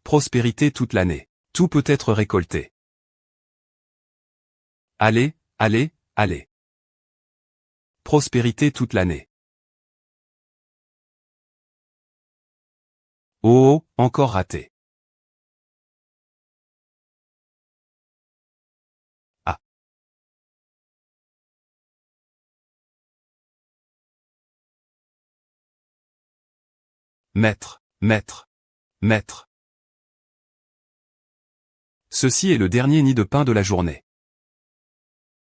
Prospérité toute l'année. Tout peut être récolté. Allez, allez, allez. Prospérité toute l'année. Oh, oh, encore raté. Ah. Maître, maître, maître. Ceci est le dernier nid de pain de la journée.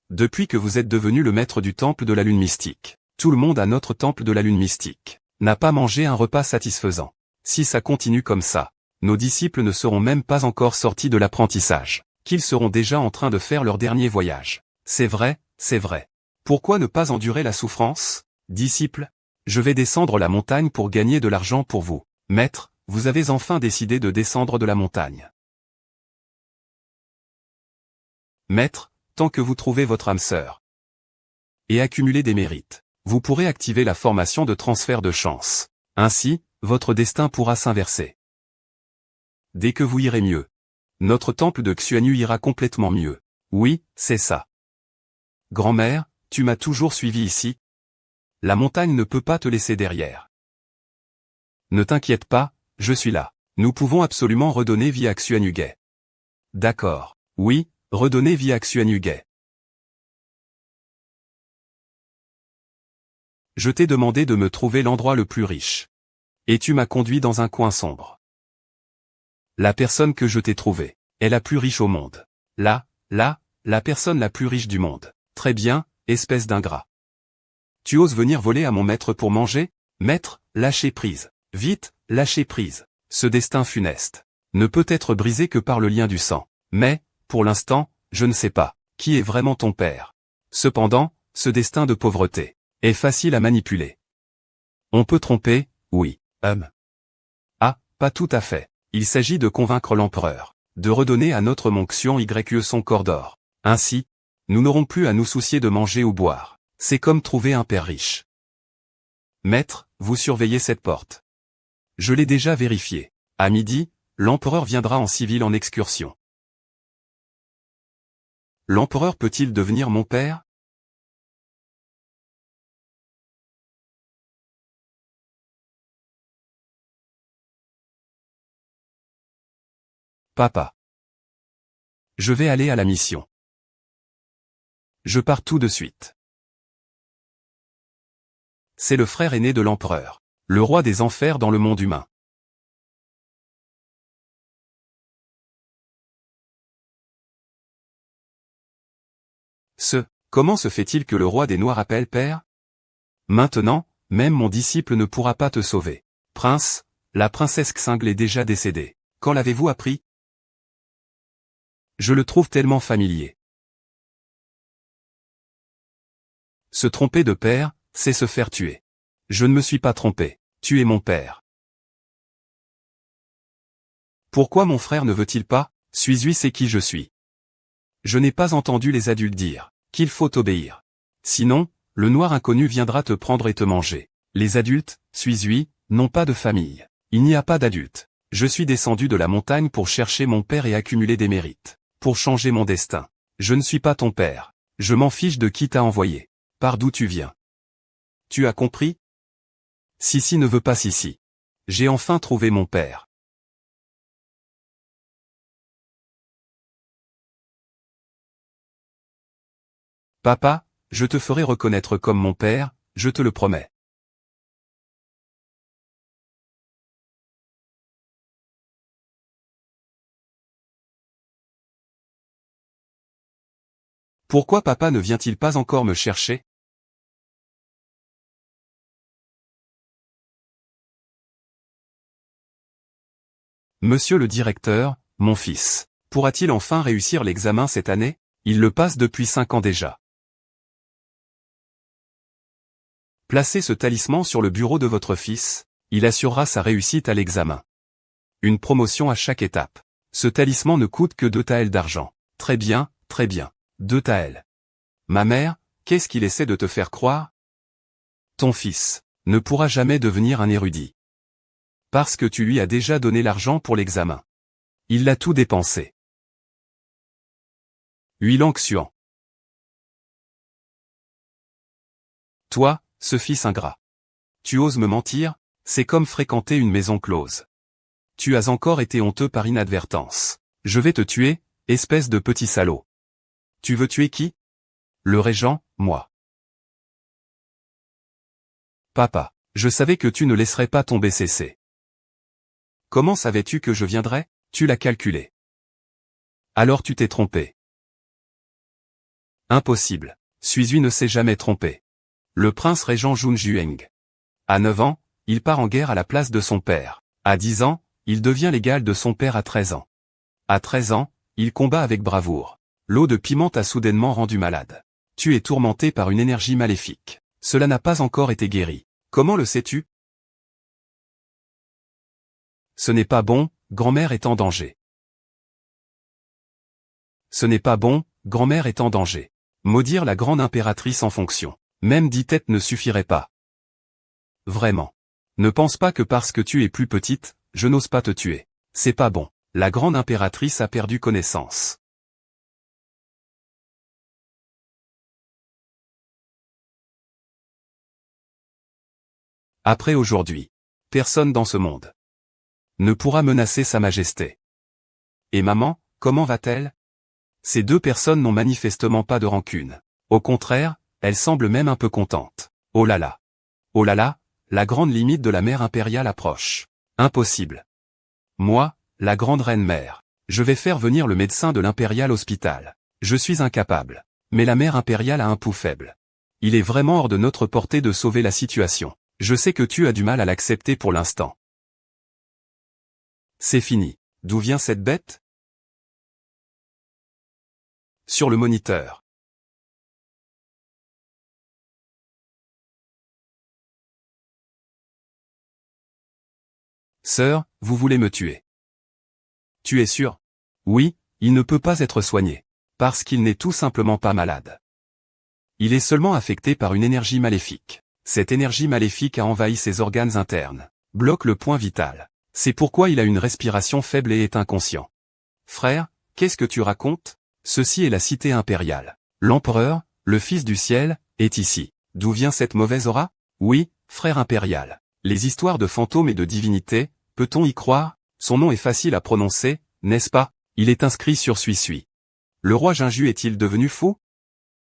Depuis que vous êtes devenu le maître du temple de la lune mystique, tout le monde à notre temple de la lune mystique n'a pas mangé un repas satisfaisant. Si ça continue comme ça, nos disciples ne seront même pas encore sortis de l'apprentissage, qu'ils seront déjà en train de faire leur dernier voyage. C'est vrai, c'est vrai. Pourquoi ne pas endurer la souffrance, disciples? Je vais descendre la montagne pour gagner de l'argent pour vous. Maître, vous avez enfin décidé de descendre de la montagne. Maître, tant que vous trouvez votre âme sœur et accumuler des mérites, vous pourrez activer la formation de transfert de chance. Ainsi, votre destin pourra s'inverser. Dès que vous irez mieux, notre temple de Xuanyu ira complètement mieux. Oui, c'est ça. Grand-mère, tu m'as toujours suivi ici. La montagne ne peut pas te laisser derrière. Ne t'inquiète pas, je suis là. Nous pouvons absolument redonner vie à Xuanyuge. D'accord. Oui, redonner vie à Xuanyuge. Je t'ai demandé de me trouver l'endroit le plus riche. Et tu m'as conduit dans un coin sombre. La personne que je t'ai trouvée est la plus riche au monde. Là, la personne la plus riche du monde. Très bien, espèce d'ingrat. Tu oses venir voler à mon maître pour manger? Maître, lâchez prise. Vite, lâchez prise. Ce destin funeste ne peut être brisé que par le lien du sang. Mais, pour l'instant, je ne sais pas qui est vraiment ton père. Cependant, ce destin de pauvreté est facile à manipuler. On peut tromper, oui. Ah, pas tout à fait. Il s'agit de convaincre l'empereur de redonner à notre Monxion YE son corps d'or. Ainsi, nous n'aurons plus à nous soucier de manger ou boire. C'est comme trouver un père riche. Maître, vous surveillez cette porte. Je l'ai déjà vérifié. À midi, l'empereur viendra en civil en excursion. L'empereur peut-il devenir mon père? Papa. Je vais aller à la mission. Je pars tout de suite. C'est le frère aîné de l'empereur, le roi des enfers dans le monde humain. Comment se fait-il que le roi des Noirs appelle père? Maintenant, même mon disciple ne pourra pas te sauver. Prince, la princesse Xingle est déjà décédée. Quand l'avez-vous appris? Je le trouve tellement familier. Se tromper de père, c'est se faire tuer. Je ne me suis pas trompé. Tu es mon père. Pourquoi mon frère ne veut-il pas? Suis-je c'est qui je suis? Je n'ai pas entendu les adultes dire qu'il faut obéir. Sinon, le noir inconnu viendra te prendre et te manger. Les adultes, suis-je, n'ont pas de famille. Il n'y a pas d'adultes. Je suis descendu de la montagne pour chercher mon père et accumuler des mérites. Pour changer mon destin. Je ne suis pas ton père. Je m'en fiche de qui t'a envoyé. Par d'où tu viens. Tu as compris? Sissi ne veut pas Sissi. J'ai enfin trouvé mon père. Papa, je te ferai reconnaître comme mon père, je te le promets. Pourquoi papa ne vient-il pas encore me chercher? Monsieur le directeur, mon fils, pourra-t-il enfin réussir l'examen cette année? Il le passe depuis 5 ans déjà. Placez ce talisman sur le bureau de votre fils, il assurera sa réussite à l'examen. Une promotion à chaque étape. Ce talisman ne coûte que 2 taels d'argent. Très bien, 2 taels. Ma mère, qu'est-ce qu'il essaie de te faire croire? Ton fils ne pourra jamais devenir un érudit. Parce que tu lui as déjà donné l'argent pour l'examen. Il l'a tout dépensé. Huilang Xuan. Toi, ce fils ingrat. Tu oses me mentir, c'est comme fréquenter une maison close. Tu as encore été honteux par inadvertance. Je vais te tuer, espèce de petit salaud. Tu veux tuer qui? Le régent, moi. Papa, je savais que tu ne laisserais pas tomber CC. Comment savais-tu que je viendrais? Tu l'as calculé. Alors tu t'es trompé. Impossible. Suizui ne s'est jamais trompé. Le prince régent Jun Jueng. À 9 ans, il part en guerre à la place de son père. À 10 ans, il devient l'égal de son père à 13 ans. À 13 ans, il combat avec bravoure. L'eau de piment t'a soudainement rendu malade. Tu es tourmenté par une énergie maléfique. Cela n'a pas encore été guéri. Comment le sais-tu? Ce n'est pas bon, grand-mère est en danger. Ce n'est pas bon, grand-mère est en danger. Maudire la grande impératrice en fonction. Même 10 têtes ne suffirait pas. Vraiment. Ne pense pas que parce que tu es plus petite, je n'ose pas te tuer. C'est pas bon. La grande impératrice a perdu connaissance. Après aujourd'hui, personne dans ce monde ne pourra menacer sa majesté. Et maman, comment va-t-elle? Ces deux personnes n'ont manifestement pas de rancune. Au contraire, elles semblent même un peu contentes. Oh là là. Oh là là, la grande limite de la mère impériale approche. Impossible. Moi, la grande reine-mère, je vais faire venir le médecin de l'impérial hospital. Je suis incapable. Mais la mère impériale a un pouls faible. Il est vraiment hors de notre portée de sauver la situation. Je sais que tu as du mal à l'accepter pour l'instant. C'est fini. D'où vient cette bête? Sur le moniteur. Sœur, vous voulez me tuer. Tu es sûr? Oui, il ne peut pas être soigné. Parce qu'il n'est tout simplement pas malade. Il est seulement affecté par une énergie maléfique. Cette énergie maléfique a envahi ses organes internes, bloque le point vital. C'est pourquoi il a une respiration faible et est inconscient. Frère, qu'est-ce que tu racontes? Ceci est la cité impériale. L'empereur, le fils du ciel, est ici. D'où vient cette mauvaise aura? Oui, frère impérial. Les histoires de fantômes et de divinités, peut-on y croire? Son nom est facile à prononcer, n'est-ce pas? Il est inscrit sur Suisui. Le roi Jinju est-il devenu fou?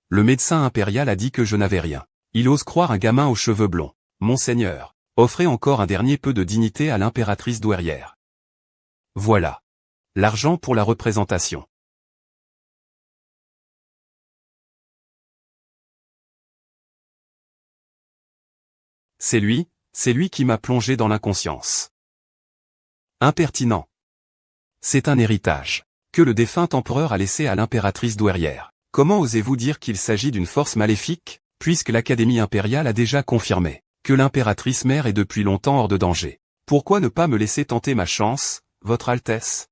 Le médecin impérial a dit que je n'avais rien. Il ose croire un gamin aux cheveux blonds. Monseigneur, offrez encore un dernier peu de dignité à l'impératrice douairière. Voilà. L'argent pour la représentation. C'est lui qui m'a plongé dans l'inconscience. Impertinent. C'est un héritage que le défunt empereur a laissé à l'impératrice douairière. Comment osez-vous dire qu'il s'agit d'une force maléfique, puisque l'Académie impériale a déjà confirmé que l'impératrice mère est depuis longtemps hors de danger? Pourquoi ne pas me laisser tenter ma chance, Votre Altesse?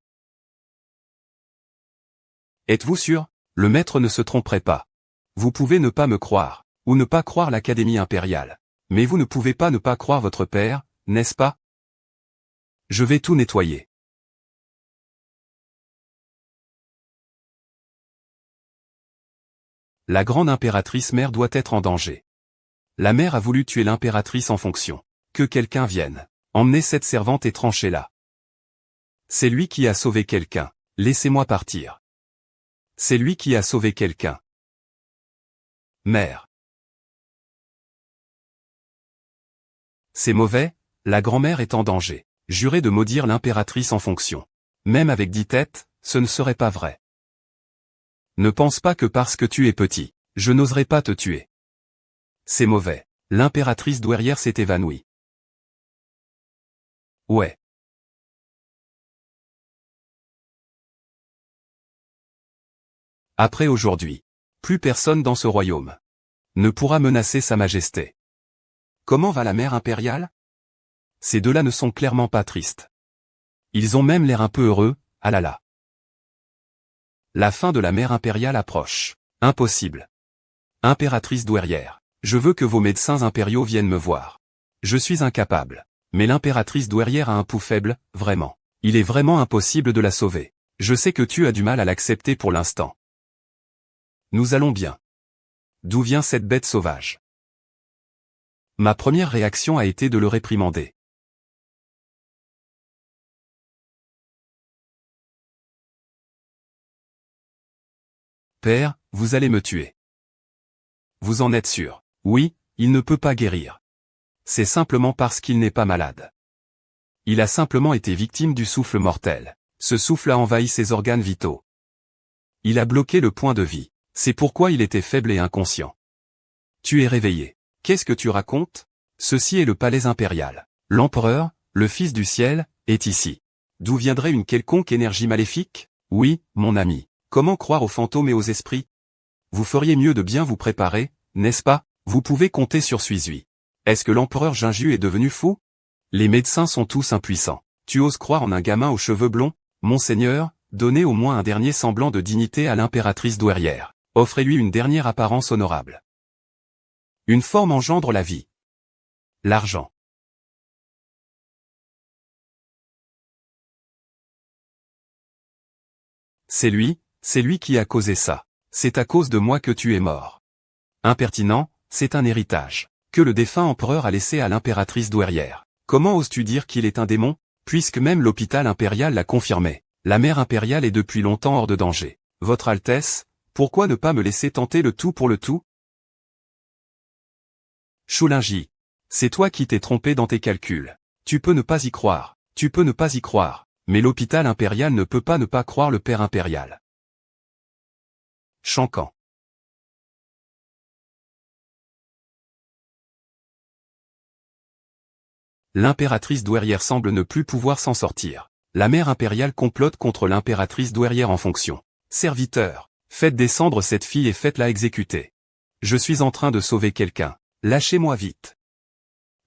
Êtes-vous sûr? Le maître ne se tromperait pas. Vous pouvez ne pas me croire, ou ne pas croire l'Académie impériale. Mais vous ne pouvez pas ne pas croire votre père, n'est-ce pas? Je vais tout nettoyer. La grande impératrice mère doit être en danger. La mère a voulu tuer l'impératrice en fonction. Que quelqu'un vienne. Emmenez cette servante et tranchez-la. C'est lui qui a sauvé quelqu'un. Laissez-moi partir. C'est lui qui a sauvé quelqu'un. Mère. C'est mauvais, la grand-mère est en danger. Jurez de maudire l'impératrice en fonction. Même avec 10 têtes, ce ne serait pas vrai. Ne pense pas que parce que tu es petit, je n'oserais pas te tuer. C'est mauvais. L'impératrice douairière s'est évanouie. Ouais. Après aujourd'hui, plus personne dans ce royaume ne pourra menacer sa majesté. Comment va la mère impériale? Ces deux-là ne sont clairement pas tristes. Ils ont même l'air un peu heureux, ah là là. La fin de la mère impériale approche. Impossible. Impératrice douairière, je veux que vos médecins impériaux viennent me voir. Je suis incapable. Mais l'impératrice douairière a un pouls faible, vraiment. Il est vraiment impossible de la sauver. Je sais que tu as du mal à l'accepter pour l'instant. Nous allons bien. D'où vient cette bête sauvage? Ma première réaction a été de le réprimander. Père, vous allez me tuer. Vous en êtes sûr? Oui, il ne peut pas guérir. C'est simplement parce qu'il n'est pas malade. Il a simplement été victime du souffle mortel. Ce souffle a envahi ses organes vitaux. Il a bloqué le point de vie. C'est pourquoi il était faible et inconscient. Tu es réveillé. Qu'est-ce que tu racontes? Ceci est le palais impérial. L'empereur, le fils du ciel, est ici. D'où viendrait une quelconque énergie maléfique? Oui, mon ami. Comment croire aux fantômes et aux esprits? Vous feriez mieux de bien vous préparer, n'est-ce pas? Vous pouvez compter sur Suizui. Est-ce que l'empereur Jinju est devenu fou? Les médecins sont tous impuissants. Tu oses croire en un gamin aux cheveux blonds? Monseigneur, donnez au moins un dernier semblant de dignité à l'impératrice douairière. Offrez-lui une dernière apparence honorable. Une forme engendre la vie. L'argent. C'est lui qui a causé ça. C'est à cause de moi que tu es mort. Impertinent, c'est un héritage que le défunt empereur a laissé à l'impératrice douairière. Comment oses-tu dire qu'il est un démon, puisque même l'hôpital impérial l'a confirmé? La mère impériale est depuis longtemps hors de danger. Votre Altesse, pourquoi ne pas me laisser tenter le tout pour le tout? Shulinji, c'est toi qui t'es trompé dans tes calculs. Tu peux ne pas y croire, mais l'hôpital impérial ne peut pas ne pas croire le père impérial. Shankan. L'impératrice douairière semble ne plus pouvoir s'en sortir. La mère impériale complote contre l'impératrice douairière en fonction. Serviteurs, faites descendre cette fille et faites-la exécuter. Je suis en train de sauver quelqu'un. Lâchez-moi vite.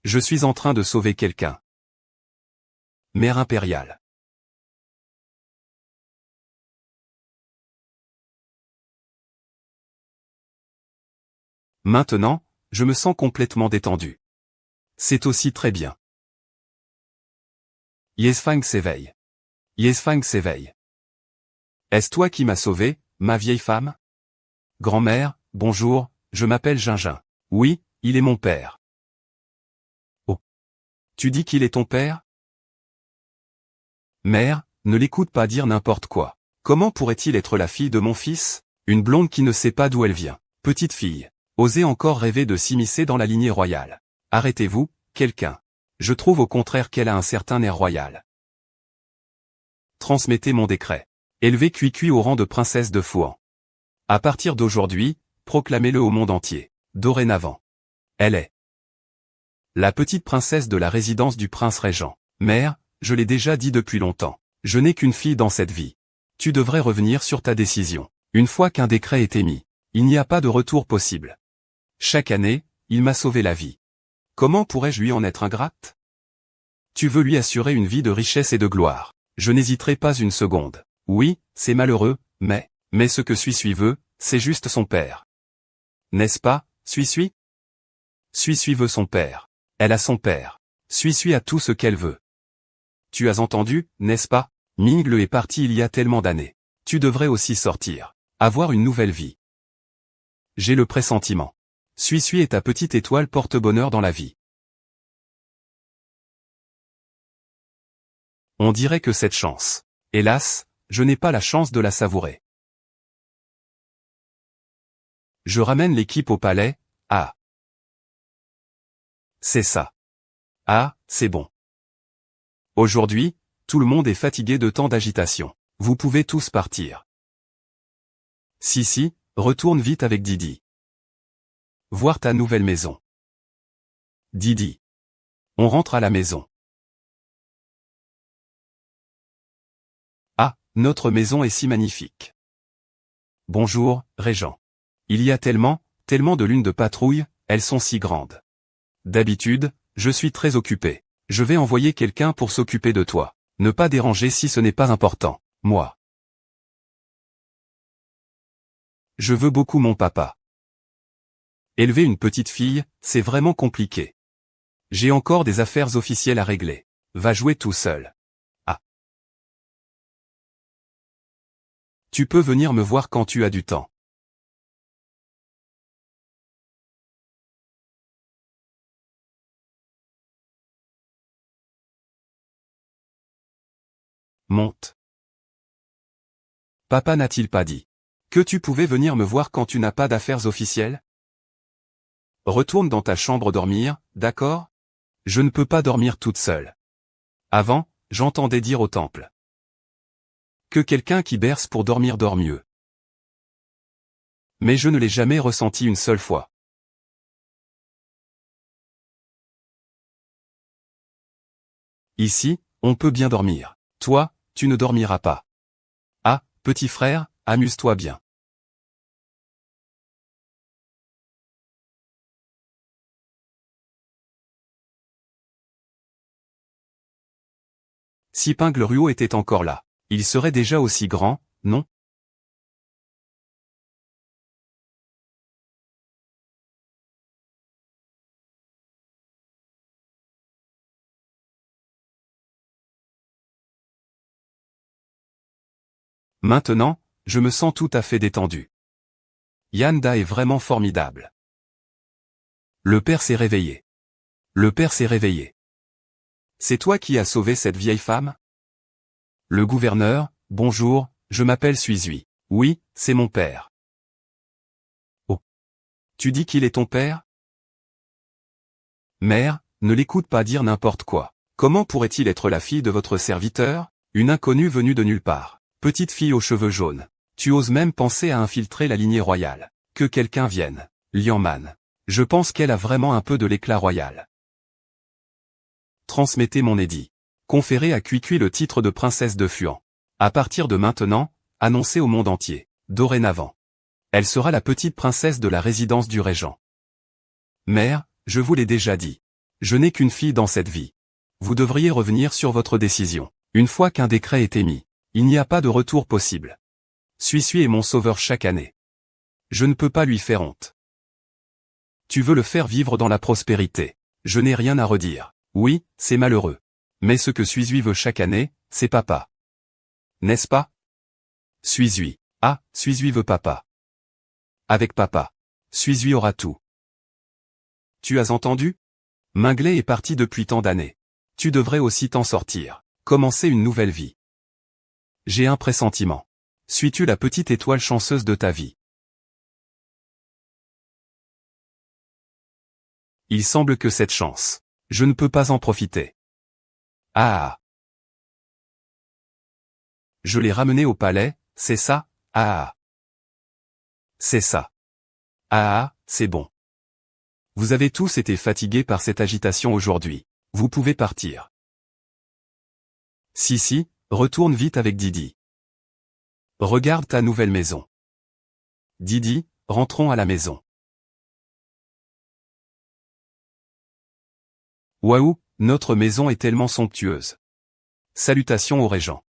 Je suis en train de sauver quelqu'un. Mère impériale. Maintenant, je me sens complètement détendu. C'est aussi très bien. Yesfang s'éveille. Yesfang s'éveille. Est-ce toi qui m'as sauvé, ma vieille femme? Grand-mère, bonjour, je m'appelle Gingin. Oui, il est mon père. Oh. Tu dis qu'il est ton père? Mère, ne l'écoute pas dire n'importe quoi. Comment pourrait-il être la fille de mon fils? Une blonde qui ne sait pas d'où elle vient. Petite fille. Osez encore rêver de s'immiscer dans la lignée royale. Arrêtez-vous, quelqu'un. Je trouve au contraire qu'elle a un certain air royal. Transmettez mon décret. Élevez Cuicui au rang de princesse de Fouan. À partir d'aujourd'hui, proclamez-le au monde entier. Dorénavant. Elle est la petite princesse de la résidence du prince régent. Mère, je l'ai déjà dit depuis longtemps. Je n'ai qu'une fille dans cette vie. Tu devrais revenir sur ta décision. Une fois qu'un décret est émis, il n'y a pas de retour possible. Chaque année, il m'a sauvé la vie. Comment pourrais-je lui en être ingrate? Tu veux lui assurer une vie de richesse et de gloire. Je n'hésiterai pas une seconde. Oui, c'est malheureux, mais ce que Suicui veut, c'est juste son père. N'est-ce pas, Suicui? Suicui veut son père. Elle a son père. Suicui a tout ce qu'elle veut. Tu as entendu, n'est-ce pas? Mingle est parti il y a tellement d'années. Tu devrais aussi sortir. Avoir une nouvelle vie. J'ai le pressentiment. Suicui est ta petite étoile porte-bonheur dans la vie. On dirait que cette chance. Hélas, je n'ai pas la chance de la savourer. Je ramène l'équipe au palais. Ah. C'est ça. Ah, c'est bon. Aujourd'hui, tout le monde est fatigué de tant d'agitation. Vous pouvez tous partir. Si, retourne vite avec Didi. Voir ta nouvelle maison. Didi. On rentre à la maison. Ah, notre maison est si magnifique. Bonjour, Régent. Il y a tellement de lunes de patrouille, elles sont si grandes. D'habitude, je suis très occupé. Je vais envoyer quelqu'un pour s'occuper de toi. Ne pas déranger si ce n'est pas important. Moi. Je veux beaucoup mon papa. Élever une petite fille, c'est vraiment compliqué. J'ai encore des affaires officielles à régler. Va jouer tout seul. Ah. Tu peux venir me voir quand tu as du temps. Monte. Papa n'a-t-il pas dit que tu pouvais venir me voir quand tu n'as pas d'affaires officielles? Retourne dans ta chambre dormir, d'accord? Je ne peux pas dormir toute seule. Avant, j'entendais dire au temple que quelqu'un qui berce pour dormir dort mieux. Mais je ne l'ai jamais ressenti une seule fois. Ici, on peut bien dormir. Toi, tu ne dormiras pas. Ah, petit frère, amuse-toi bien. Si Pingle-Ruot était encore là, il serait déjà aussi grand, non? Maintenant, je me sens tout à fait détendu. Yanda est vraiment formidable. Le père s'est réveillé. Le père s'est réveillé. C'est toi qui as sauvé cette vieille femme? Le gouverneur, bonjour, je m'appelle Suizui. Oui, c'est mon père. Oh. Tu dis qu'il est ton père? Mère, ne l'écoute pas dire n'importe quoi. Comment pourrait-il être la fille de votre serviteur? Une inconnue venue de nulle part. Petite fille aux cheveux jaunes. Tu oses même penser à infiltrer la lignée royale. Que quelqu'un vienne. Liang Man. Je pense qu'elle a vraiment un peu de l'éclat royal. Transmettez mon édit. Conférez à Cuicui le titre de princesse de Fuan. À partir de maintenant, annoncez au monde entier. Dorénavant. Elle sera la petite princesse de la résidence du régent. Mère, je vous l'ai déjà dit. Je n'ai qu'une fille dans cette vie. Vous devriez revenir sur votre décision. Une fois qu'un décret est émis, il n'y a pas de retour possible. Suisui est mon sauveur chaque année. Je ne peux pas lui faire honte. Tu veux le faire vivre dans la prospérité. Je n'ai rien à redire. Oui, c'est malheureux. Mais ce que Suizui veut chaque année, c'est papa. N'est-ce pas? Suizui. Ah, Suizui veut papa. Avec papa. Suizui aura tout. Tu as entendu? Minglet est parti depuis tant d'années. Tu devrais aussi t'en sortir. Commencer une nouvelle vie. J'ai un pressentiment. Suis-tu la petite étoile chanceuse de ta vie? Il semble que cette chance. Je ne peux pas en profiter. Ah. Je l'ai ramené au palais, c'est ça? Ah. C'est ça. Ah, c'est bon. Vous avez tous été fatigués par cette agitation aujourd'hui. Vous pouvez partir. Si, retourne vite avec Didi. Regarde ta nouvelle maison. Didi, rentrons à la maison. Waouh, notre maison est tellement somptueuse. Salutations au régent.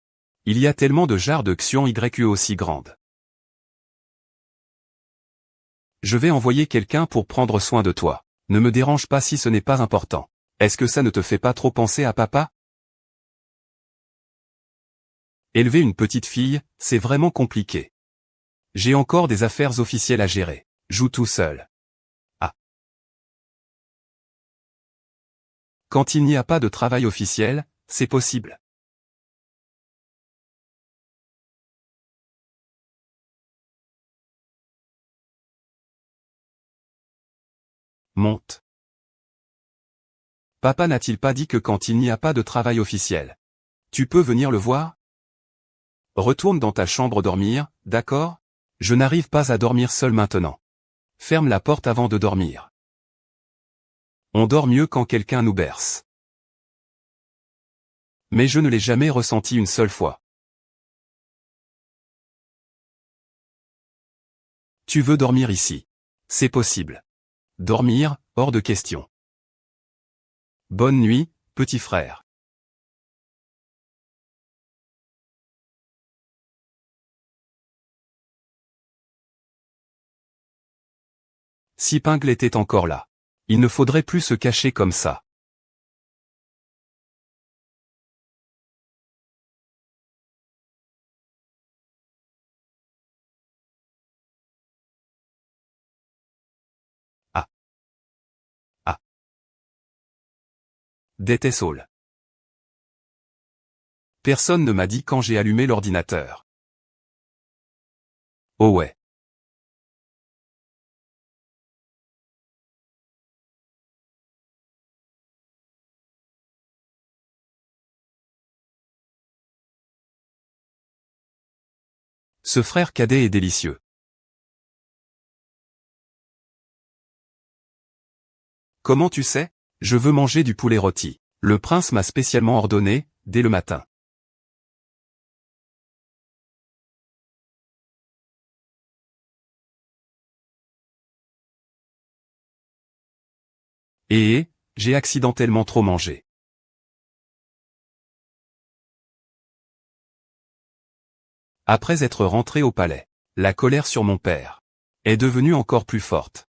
Il y a tellement de jarres de Xion YE aussi grandes. Je vais envoyer quelqu'un pour prendre soin de toi. Ne me dérange pas si ce n'est pas important. Est-ce que ça ne te fait pas trop penser à papa? Élever une petite fille, c'est vraiment compliqué. J'ai encore des affaires officielles à gérer. Joue tout seul. Ah. Quand il n'y a pas de travail officiel, c'est possible. Monte. Papa n'a-t-il pas dit que quand il n'y a pas de travail officiel, tu peux venir le voir? Retourne dans ta chambre dormir, d'accord? Je n'arrive pas à dormir seul maintenant. Ferme la porte avant de dormir. On dort mieux quand quelqu'un nous berce. Mais je ne l'ai jamais ressenti une seule fois. Tu veux dormir ici? C'est possible. Dormir, hors de question. Bonne nuit, petit frère. Si Pingle était encore là. Il ne faudrait plus se cacher comme ça. That's all. Personne ne m'a dit quand j'ai allumé l'ordinateur. Oh ouais. Ce frère cadet est délicieux. Comment tu sais? Je veux manger du poulet rôti. Le prince m'a spécialement ordonné, dès le matin. J'ai accidentellement trop mangé. Après être rentré au palais, la colère sur mon père est devenue encore plus forte.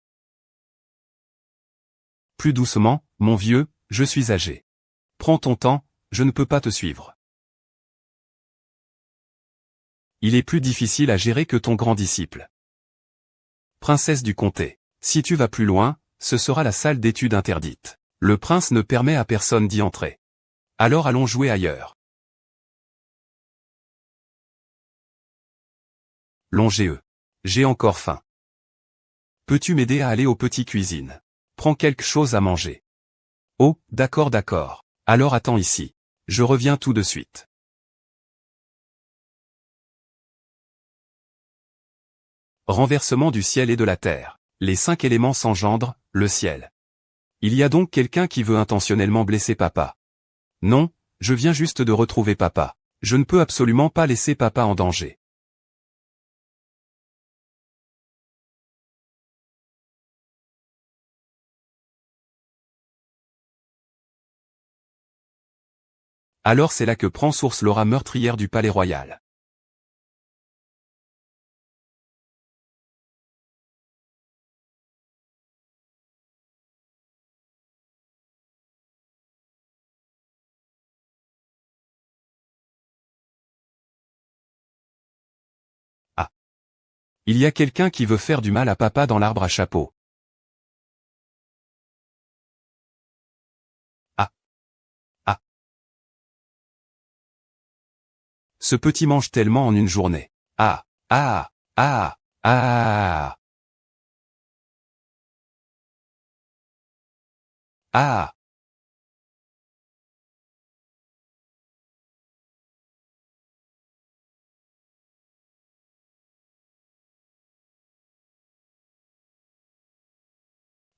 Plus doucement, mon vieux, je suis âgé. Prends ton temps, je ne peux pas te suivre. Il est plus difficile à gérer que ton grand disciple. Princesse du comté, si tu vas plus loin, ce sera la salle d'études interdite. Le prince ne permet à personne d'y entrer. Alors allons jouer ailleurs. Longéeux. J'ai encore faim. Peux-tu m'aider à aller aux petites cuisines? Prends quelque chose à manger. Oh, d'accord d'accord. Alors attends ici. Je reviens tout de suite. Renversement du ciel et de la terre. Les 5 éléments s'engendrent, le ciel. Il y a donc quelqu'un qui veut intentionnellement blesser papa. Non, je viens juste de retrouver papa. Je ne peux absolument pas laisser papa en danger. Alors c'est là que prend source l'aura meurtrière du palais royal. Ah. Il y a quelqu'un qui veut faire du mal à papa dans l'arbre à chapeau. Ah. Ah. Ce petit mange tellement en une journée. Ah. Ah. Ah. Ah. Ah.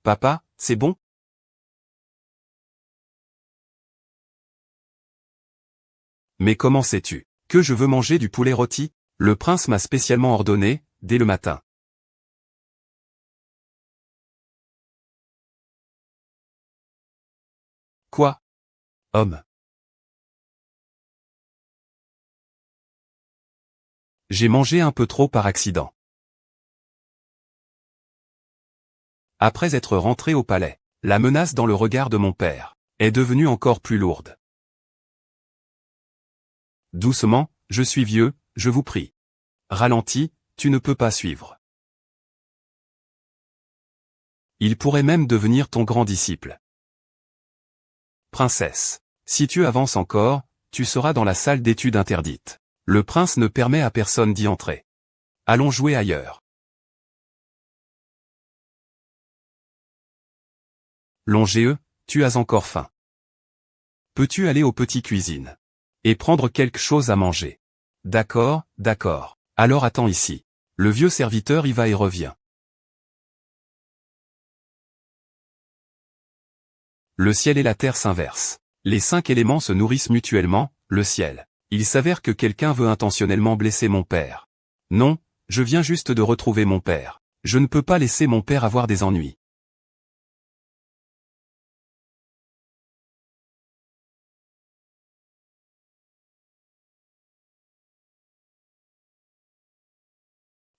Papa, c'est bon? Mais comment sais-tu que je veux manger du poulet rôti? Le prince m'a spécialement ordonné, dès le matin. Quoi? Homme. J'ai mangé un peu trop par accident. Après être rentré au palais, la menace dans le regard de mon père est devenue encore plus lourde. Doucement, je suis vieux, je vous prie. Ralentis, tu ne peux pas suivre. Il pourrait même devenir ton grand disciple. Princesse. Si tu avances encore, tu seras dans la salle d'études interdite. Le prince ne permet à personne d'y entrer. Allons jouer ailleurs. Longéeux, tu as encore faim. Peux-tu aller aux petites cuisines et prendre quelque chose à manger? D'accord, d'accord. Alors attends ici. Le vieux serviteur y va et revient. Le ciel et la terre s'inversent. Les 5 éléments se nourrissent mutuellement, le ciel. Il s'avère que quelqu'un veut intentionnellement blesser mon père. Non, je viens juste de retrouver mon père. Je ne peux pas laisser mon père avoir des ennuis.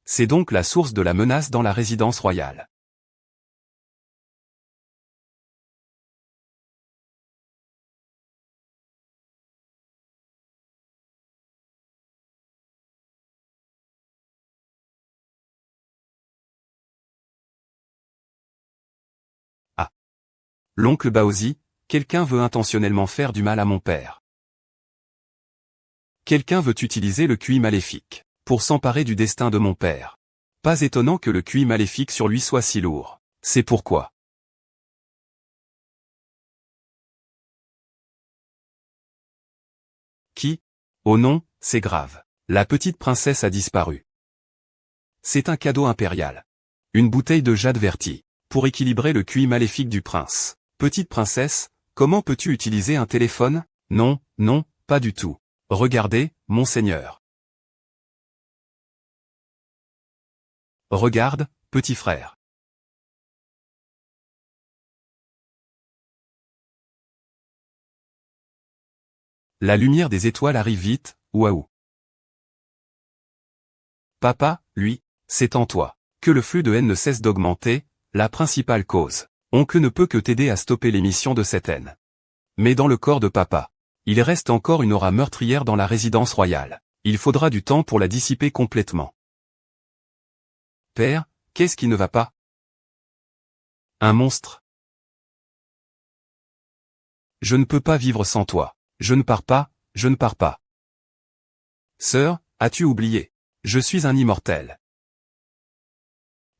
C'est donc la source de la menace dans la résidence royale. Ah. L'oncle Baozi, Quelqu'un veut intentionnellement faire du mal à mon père. Quelqu'un veut utiliser le QI maléfique pour s'emparer du destin de mon père. Pas étonnant que le QI maléfique sur lui soit si lourd. C'est pourquoi. Qui? Oh non, c'est grave. La petite princesse a disparu. C'est un cadeau impérial. Une bouteille de jade vertie, pour équilibrer le QI maléfique du prince. Petite princesse, comment peux-tu utiliser un téléphone? Non, non, pas du tout. Regardez, monseigneur. Regarde, petit frère. La lumière des étoiles arrive vite, waouh. Papa, lui, c'est en toi que le flux de haine ne cesse d'augmenter, la principale cause. Oncle ne peut que t'aider à stopper l'émission de cette haine. Mais dans le corps de papa, il reste encore une aura meurtrière dans la résidence royale. Il faudra du temps pour la dissiper complètement. Père, qu'est-ce qui ne va pas? Un monstre. Je ne peux pas vivre sans toi. Je ne pars pas, je ne pars pas. Sœur, as-tu oublié? Je suis un immortel.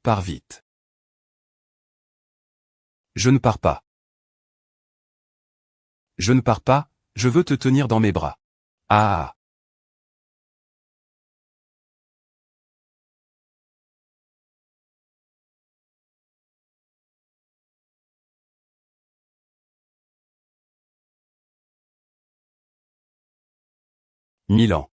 Pars vite. Je ne pars pas. Je ne pars pas, je veux te tenir dans mes bras. Ah. 1000 ans.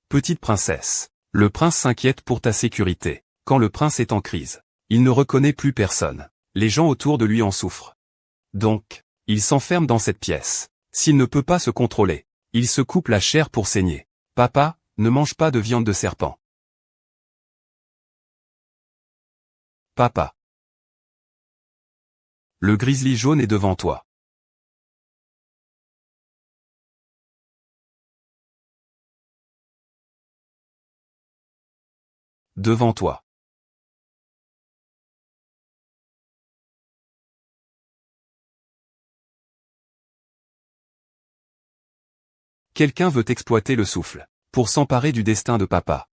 Petite princesse. Le prince s'inquiète pour ta sécurité. Quand le prince est en crise, il ne reconnaît plus personne. Les gens autour de lui en souffrent. Donc, il s'enferme dans cette pièce. S'il ne peut pas se contrôler, il se coupe la chair pour saigner. Papa, ne mange pas de viande de serpent. Papa. Le grizzly jaune est devant toi. Devant toi. Quelqu'un veut exploiter le souffle, pour s'emparer du destin de papa.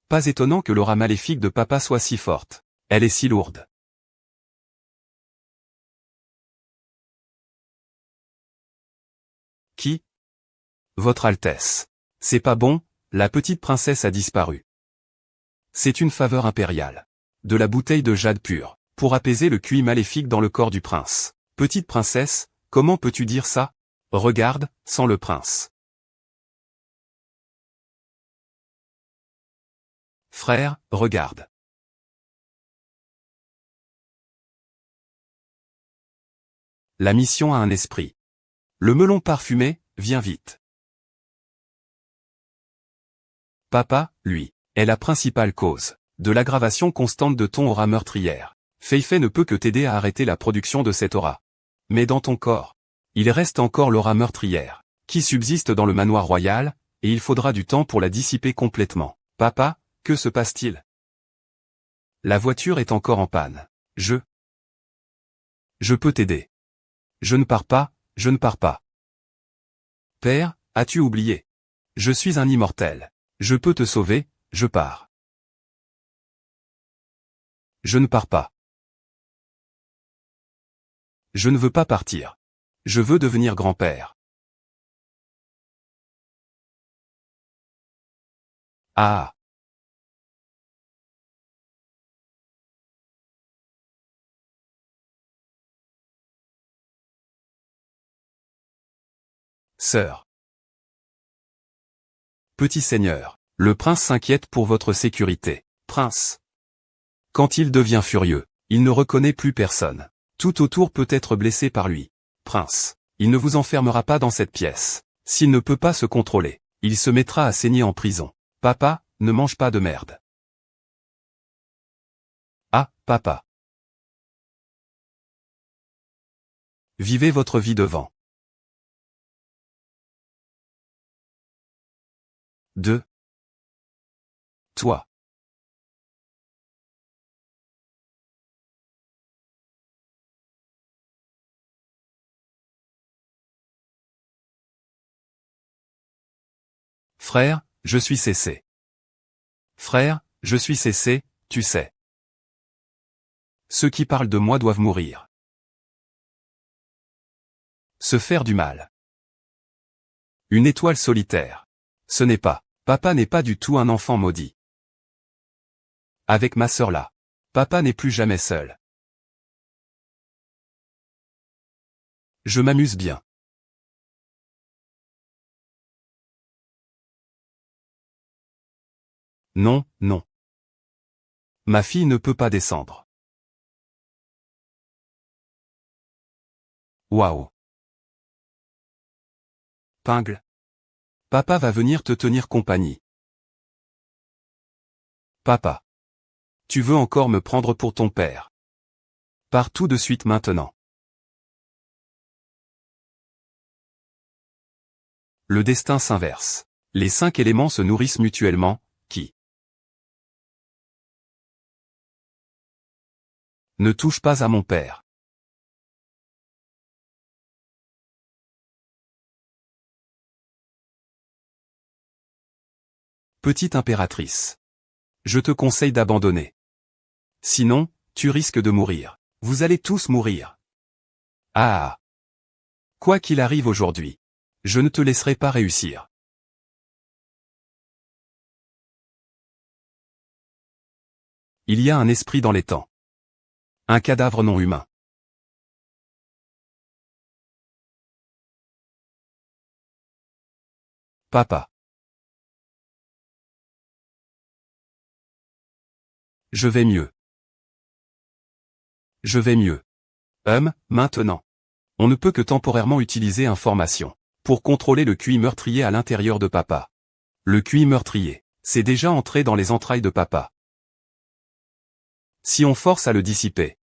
Pas étonnant que l'aura maléfique de papa soit si forte. Elle est si lourde. Qui? Votre Altesse. C'est pas bon, la petite princesse a disparu. C'est une faveur impériale. De la bouteille de jade pure, pour apaiser le QI maléfique dans le corps du prince. Petite princesse, comment peux-tu dire ça? Regarde, sans le prince. Frère, regarde. La mission a un esprit. Le melon parfumé, viens vite. Papa, lui, est la principale cause de l'aggravation constante de ton aura meurtrière. Feifei ne peut que t'aider à arrêter la production de cette aura. Mais dans ton corps, il reste encore l'aura meurtrière, qui subsiste dans le manoir royal, et il faudra du temps pour la dissiper complètement. Papa, que se passe-t-il? La voiture est encore en panne. Je peux t'aider. Je ne pars pas, je ne pars pas. Père, as-tu oublié? Je suis un immortel. Je peux te sauver, je pars. Je ne pars pas. Je ne veux pas partir. Je veux devenir grand-père. Ah. Sœur. Petit seigneur, le prince s'inquiète pour votre sécurité. Prince. Quand il devient furieux, il ne reconnaît plus personne. Tout autour peut être blessé par lui. Prince. Il ne vous enfermera pas dans cette pièce. S'il ne peut pas se contrôler, il se mettra à saigner en prison. Papa, ne mange pas de merde. Ah, papa. Vivez votre vie devant. De. Toi. Frère, je suis cessé. Frère, je suis cessé, tu sais. Ceux qui parlent de moi doivent mourir. Se faire du mal. Une étoile solitaire. Ce n'est pas. Papa n'est pas du tout un enfant maudit. Avec ma sœur là. Papa n'est plus jamais seul. Je m'amuse bien. Non, non. Ma fille ne peut pas descendre. Waouh. Pingle. Papa va venir te tenir compagnie. Papa. Tu veux encore me prendre pour ton père. Pars tout de suite maintenant. Le destin s'inverse. Les 5 éléments se nourrissent mutuellement, qui ne touche pas à mon père. Petite impératrice. Je te conseille d'abandonner. Sinon, tu risques de mourir. Vous allez tous mourir. Ah. Quoi qu'il arrive aujourd'hui, je ne te laisserai pas réussir. Il y a un esprit dans les temps. Un cadavre non humain. Papa. Je vais mieux. Je vais mieux. Maintenant. On ne peut que temporairement utiliser information pour contrôler le QI meurtrier à l'intérieur de papa. Le QI meurtrier, c'est déjà entré dans les entrailles de papa. Si on force à le dissiper,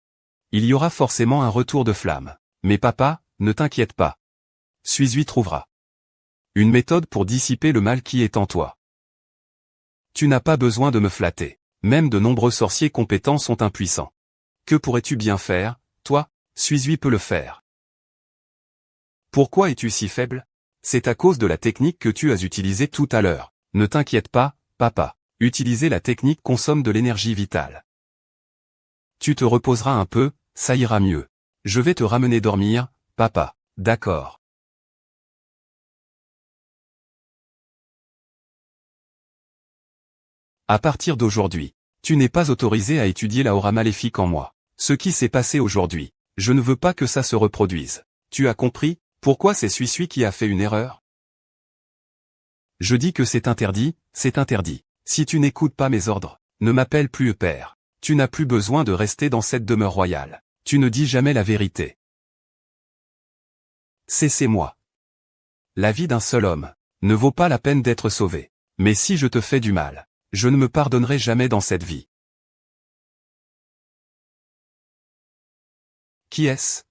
il y aura forcément un retour de flamme. Mais papa, ne t'inquiète pas. Suis-lui trouvera une méthode pour dissiper le mal qui est en toi. Tu n'as pas besoin de me flatter. Même de nombreux sorciers compétents sont impuissants. Que pourrais-tu bien faire, toi? Suis-lui peut le faire. Pourquoi es-tu si faible? C'est à cause de la technique que tu as utilisée tout à l'heure. Ne t'inquiète pas, papa. Utiliser la technique consomme de l'énergie vitale. Tu te reposeras un peu, ça ira mieux. Je vais te ramener dormir, papa. D'accord. À partir d'aujourd'hui, tu n'es pas autorisé à étudier la aura maléfique en moi. Ce qui s'est passé aujourd'hui, je ne veux pas que ça se reproduise. Tu as compris, pourquoi c'est celui qui a fait une erreur? Je dis que c'est interdit, c'est interdit. Si tu n'écoutes pas mes ordres, ne m'appelle plus père. Tu n'as plus besoin de rester dans cette demeure royale. Tu ne dis jamais la vérité. Cessez-moi. La vie d'un seul homme ne vaut pas la peine d'être sauvé. Mais si je te fais du mal, je ne me pardonnerai jamais dans cette vie. Qui est-ce?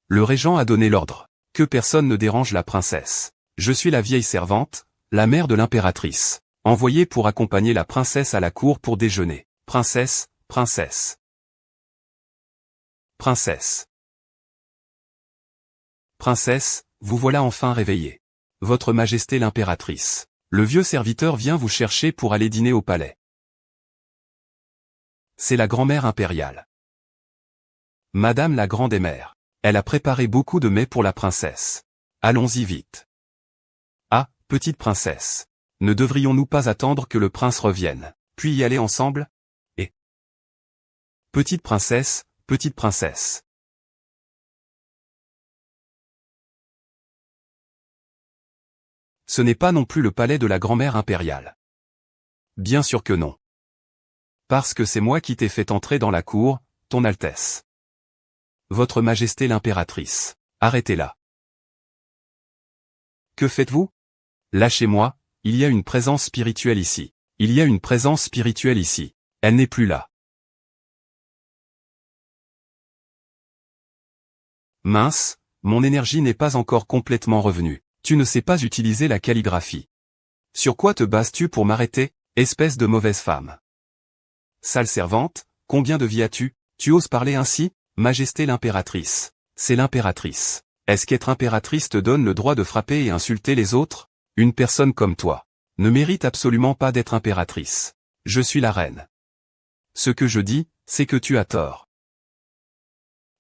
Le régent a donné l'ordre que personne ne dérange la princesse. Je suis la vieille servante, la mère de l'impératrice, envoyée pour accompagner la princesse à la cour pour déjeuner. Princesse, princesse. Princesse. Princesse, vous voilà enfin réveillée. Votre Majesté l'impératrice. Le vieux serviteur vient vous chercher pour aller dîner au palais. C'est la grand-mère impériale. Madame la grande-mère. Elle a préparé beaucoup de mets pour la princesse. Allons-y vite. Ah, petite princesse. Ne devrions-nous pas attendre que le prince revienne, puis y aller ensemble? Et petite princesse, petite princesse. Ce n'est pas non plus le palais de la grand-mère impériale. Bien sûr que non. Parce que c'est moi qui t'ai fait entrer dans la cour, ton Altesse. Votre Majesté l'impératrice. Arrêtez-la. Que faites-vous? Lâchez-moi, il y a une présence spirituelle ici. Il y a une présence spirituelle ici. Elle n'est plus là. Mince, mon énergie n'est pas encore complètement revenue. Tu ne sais pas utiliser la calligraphie. Sur quoi te bases-tu pour m'arrêter, espèce de mauvaise femme? Sale servante, combien de vie as-tu? Tu oses parler ainsi? Majesté l'impératrice. C'est l'impératrice. Est-ce qu'être impératrice te donne le droit de frapper et insulter les autres? Une personne comme toi ne mérite absolument pas d'être impératrice. Je suis la reine. Ce que je dis, c'est que tu as tort.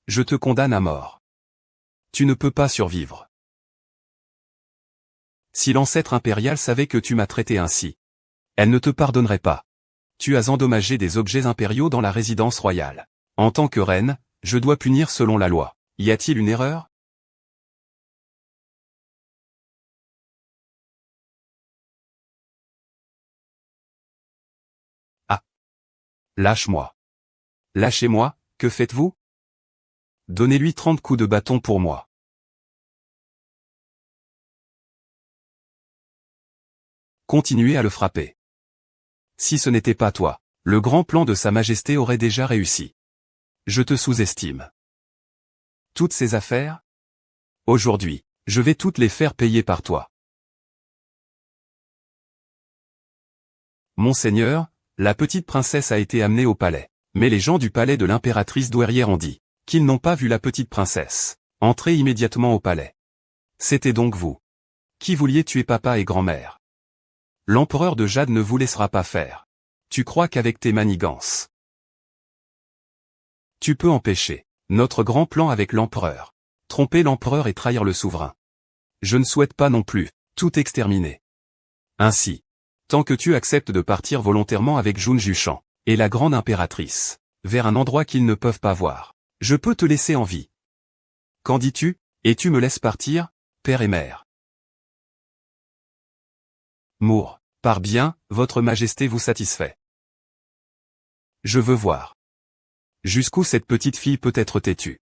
Je te condamne à mort. Tu ne peux pas survivre. Si l'ancêtre impérial savait que tu m'as traité ainsi, elle ne te pardonnerait pas. Tu as endommagé des objets impériaux dans la résidence royale. En tant que reine, je dois punir selon la loi. Y a-t-il une erreur? Ah. Lâche-moi. Lâchez-moi, que faites-vous? Donnez-lui 30 coups de bâton pour moi. Continuez à le frapper. Si ce n'était pas toi, le grand plan de Sa Majesté aurait déjà réussi. Je te sous-estime. Toutes ces affaires? Aujourd'hui, je vais toutes les faire payer par toi. Monseigneur, la petite princesse a été amenée au palais. Mais les gens du palais de l'impératrice douairière ont dit qu'ils n'ont pas vu la petite princesse. Entrez immédiatement au palais. C'était donc vous qui vouliez tuer papa et grand-mère. L'empereur de Jade ne vous laissera pas faire. Tu crois qu'avec tes manigances, tu peux empêcher notre grand plan avec l'empereur. Tromper l'empereur et trahir le souverain. Je ne souhaite pas non plus tout exterminer. Ainsi, tant que tu acceptes de partir volontairement avec Jun Jushan et la grande impératrice, vers un endroit qu'ils ne peuvent pas voir, je peux te laisser en vie. Qu'en dis-tu? Et tu me laisses partir, père et mère? Mour, par bien, votre majesté vous satisfait. Je veux voir jusqu'où cette petite fille peut être têtue.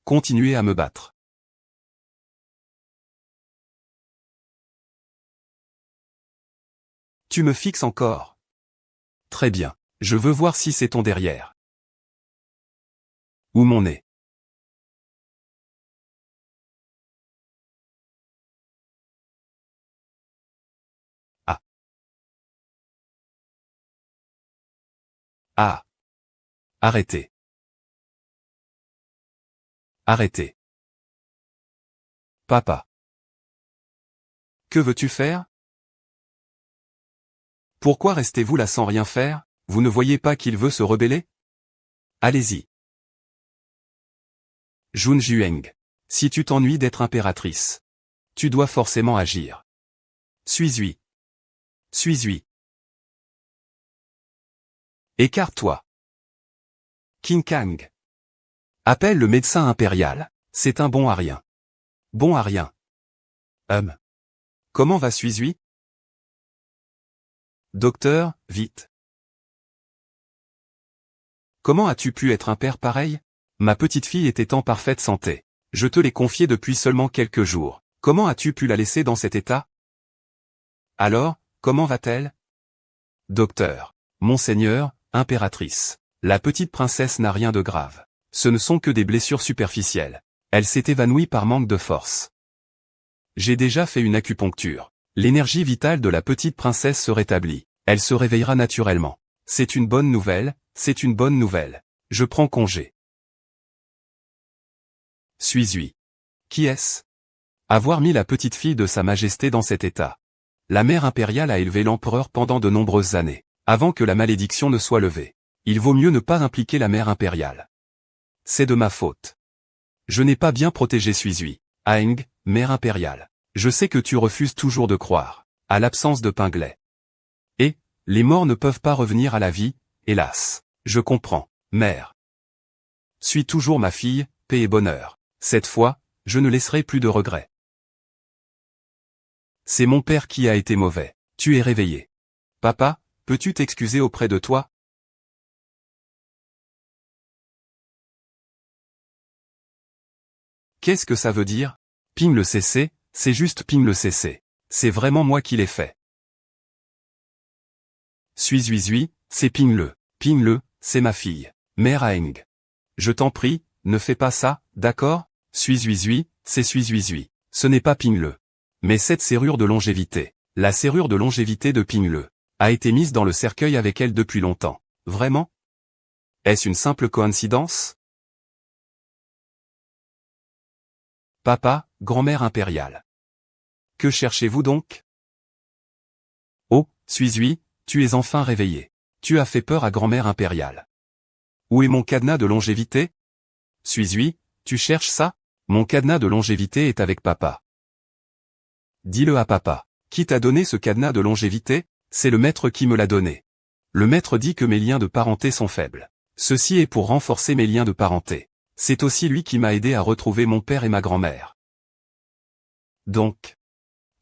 Continuez à me battre. Tu me fixes encore. Très bien, je veux voir si c'est ton derrière. Ou mon nez. Ah. Ah. Arrêtez. Arrêtez. Papa. Que veux-tu faire? Pourquoi restez-vous là sans rien faire? Vous ne voyez pas qu'il veut se rebeller? Allez-y. Jun Jueng. Si tu t'ennuies d'être impératrice, tu dois forcément agir. Suis-lui. Suis-lui. Écarte-toi. King Kang. Appelle le médecin impérial. C'est un bon à rien. Bon à rien. Comment va Suis-lui? Docteur, vite. Comment as-tu pu être un père pareil? Ma petite fille était en parfaite santé. Je te l'ai confiée depuis seulement quelques jours. Comment as-tu pu la laisser dans cet état? Alors, comment va-t-elle? Docteur. Monseigneur, impératrice. La petite princesse n'a rien de grave. Ce ne sont que des blessures superficielles. Elle s'est évanouie par manque de force. J'ai déjà fait une acupuncture. L'énergie vitale de la petite princesse se rétablit. Elle se réveillera naturellement. C'est une bonne nouvelle, c'est une bonne nouvelle. Je prends congé. Suis-lui. Qui est-ce? Avoir mis la petite fille de Sa Majesté dans cet état. La mère impériale a élevé l'empereur pendant de nombreuses années, avant que la malédiction ne soit levée. Il vaut mieux ne pas impliquer la mère impériale. C'est de ma faute. Je n'ai pas bien protégé Suis-lui. Aang, mère impériale. Je sais que tu refuses toujours de croire à l'absence de Pinglet. Et, les morts ne peuvent pas revenir à la vie, hélas. Je comprends, mère. Suis toujours ma fille, paix et bonheur. Cette fois, je ne laisserai plus de regrets. C'est mon père qui a été mauvais. Tu es réveillé. Papa, peux-tu t'excuser auprès de toi? Qu'est-ce que ça veut dire? Ping le CC, c'est juste Ping le CC. C'est vraiment moi qui l'ai fait. Suis-lui, c'est Ping-le. Ping-le, c'est ma fille. Mère Aang. Je t'en prie, ne fais pas ça, d'accord? Suis-lui, c'est Suis-lui. Ce n'est pas Ping-le. Mais cette serrure de longévité, la serrure de longévité de Ping-le, a été mise dans le cercueil avec elle depuis longtemps. Vraiment? Est-ce une simple coïncidence? Papa, grand-mère impériale. Que cherchez-vous donc? Suis-lui, tu es enfin réveillé. Tu as fait peur à grand-mère impériale. Où est mon cadenas de longévité? Suis-lui, tu cherches ça? Mon cadenas de longévité est avec papa. Dis-le à papa. Qui t'a donné ce cadenas de longévité? C'est le maître qui me l'a donné. Le maître dit que mes liens de parenté sont faibles. Ceci est pour renforcer mes liens de parenté. C'est aussi lui qui m'a aidé à retrouver mon père et ma grand-mère. Donc,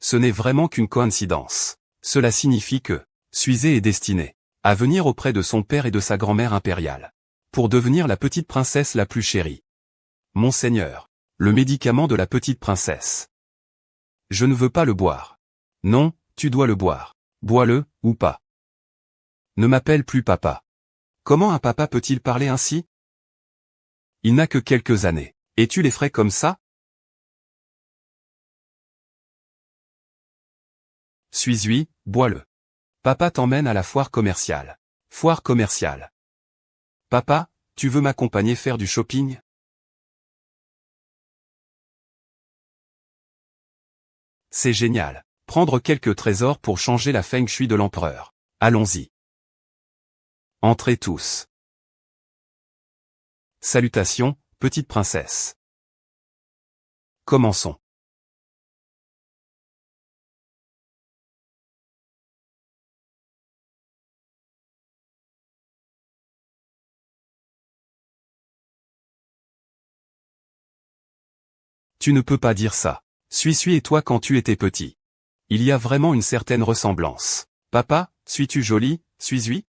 ce n'est vraiment qu'une coïncidence. Cela signifie que Suisée est destinée à venir auprès de son père et de sa grand-mère impériale, pour devenir la petite princesse la plus chérie. Monseigneur, le médicament de la petite princesse. Je ne veux pas le boire. Non, tu dois le boire. Bois-le, ou pas. Ne m'appelle plus papa. Comment un papa peut-il parler ainsi? Il n'a que quelques années. Et tu l'effraies comme ça? Suis-lui, bois-le. Papa t'emmène à la foire commerciale. Foire commerciale. Papa, tu veux m'accompagner faire du shopping? C'est génial. Prendre quelques trésors pour changer la feng shui de l'empereur. Allons-y. Entrez tous. Salutations, petite princesse. Commençons. Tu ne peux pas dire ça. Suis-lui et toi quand tu étais petit. Il y a vraiment une certaine ressemblance. Papa, suis-tu jolie, suis-lui?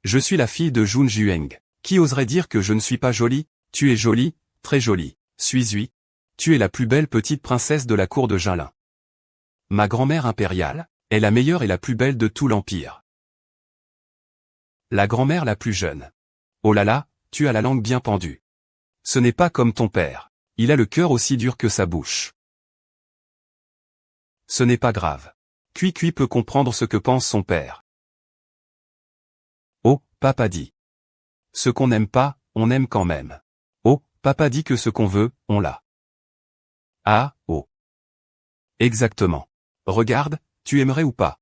Je suis la fille de Jun Jueng. Qui oserait dire que je ne suis pas jolie? Tu es jolie, très jolie. Suis-lui? Tu es la plus belle petite princesse de la cour de Jinlin. Ma grand-mère impériale est la meilleure et la plus belle de tout l'Empire. La grand-mère la plus jeune. Oh là là, tu as la langue bien pendue. Ce n'est pas comme ton père. Il a le cœur aussi dur que sa bouche. Ce n'est pas grave. Cui peut comprendre ce que pense son père. Oh, papa dit. Ce qu'on n'aime pas, on aime quand même. Oh, papa dit que ce qu'on veut, on l'a. Ah, oh. Exactement. Regarde, tu aimerais ou pas?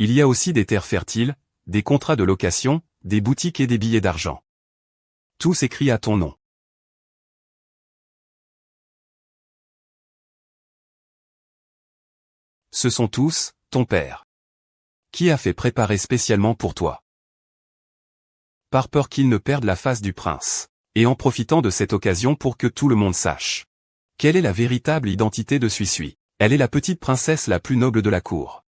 Il y a aussi des terres fertiles, des contrats de location, des boutiques et des billets d'argent. Tout s'écrit à ton nom. Ce sont tous, ton père. Qui a fait préparer spécialement pour toi. Par peur qu'il ne perde la face du prince. Et en profitant de cette occasion pour que tout le monde sache. Quelle est la véritable identité de Suis-lui? Elle est la petite princesse la plus noble de la cour.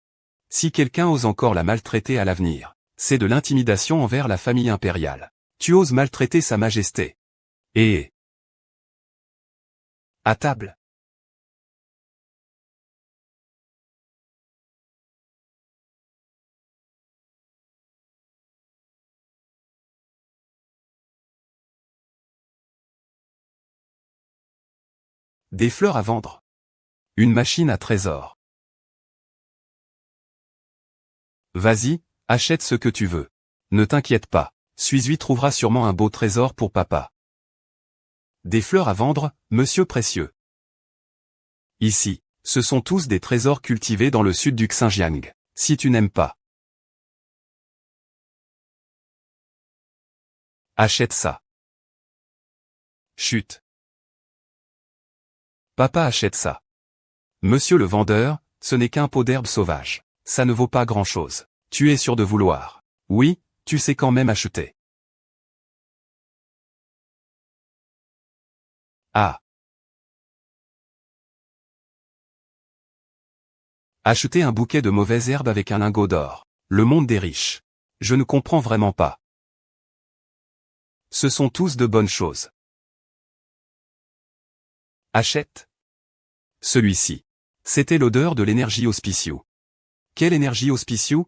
Si quelqu'un ose encore la maltraiter à l'avenir, c'est de l'intimidation envers la famille impériale. Tu oses maltraiter sa majesté. Et... à table. Des fleurs à vendre. Une machine à trésor. Vas-y, achète ce que tu veux. Ne t'inquiète pas, Suis-lui trouvera sûrement un beau trésor pour papa. Des fleurs à vendre, monsieur précieux. Ici, ce sont tous des trésors cultivés dans le sud du Xinjiang. Si tu n'aimes pas, achète ça. Chut. Papa achète ça. Monsieur le vendeur, ce n'est qu'un pot d'herbe sauvage. Ça ne vaut pas grand-chose. Tu es sûr de vouloir. Oui, tu sais quand même acheter. Ah. Acheter un bouquet de mauvaises herbes avec un lingot d'or. Le monde des riches. Je ne comprends vraiment pas. Ce sont tous de bonnes choses. Achète. Celui-ci. C'était l'odeur de l'énergie auspicieux. Quelle énergie auspicieux?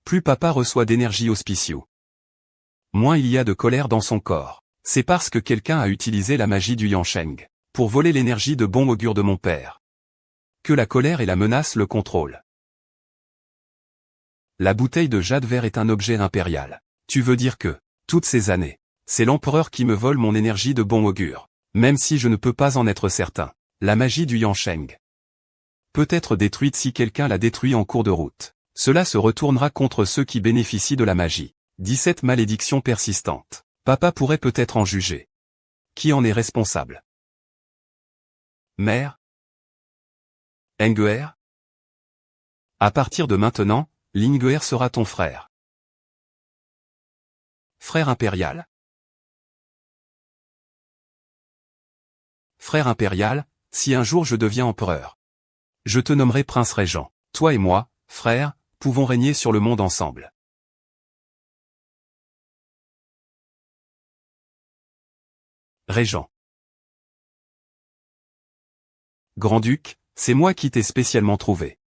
Plus papa reçoit d'énergie auspicieux, moins il y a de colère dans son corps. C'est parce que quelqu'un a utilisé la magie du Yansheng pour voler l'énergie de bon augure de mon père. Que la colère et la menace le contrôlent. La bouteille de jade vert est un objet impérial. Tu veux dire que, toutes ces années, C'est l'empereur qui me vole mon énergie de bon augure. Même si je ne peux pas en être certain. La magie du Yansheng peut être détruite si quelqu'un la détruit en cours de route. Cela se retournera contre ceux qui bénéficient de la magie. 17 malédictions persistantes. Papa pourrait peut-être en juger. Qui en est responsable? Mère? Enguer? À partir de maintenant, Linguer sera ton frère. Frère impérial. Frère impérial, si un jour je deviens empereur, je te nommerai prince régent. Toi et moi, frère, pouvons régner sur le monde ensemble. Régent. Grand-duc, c'est moi qui t'ai spécialement trouvé.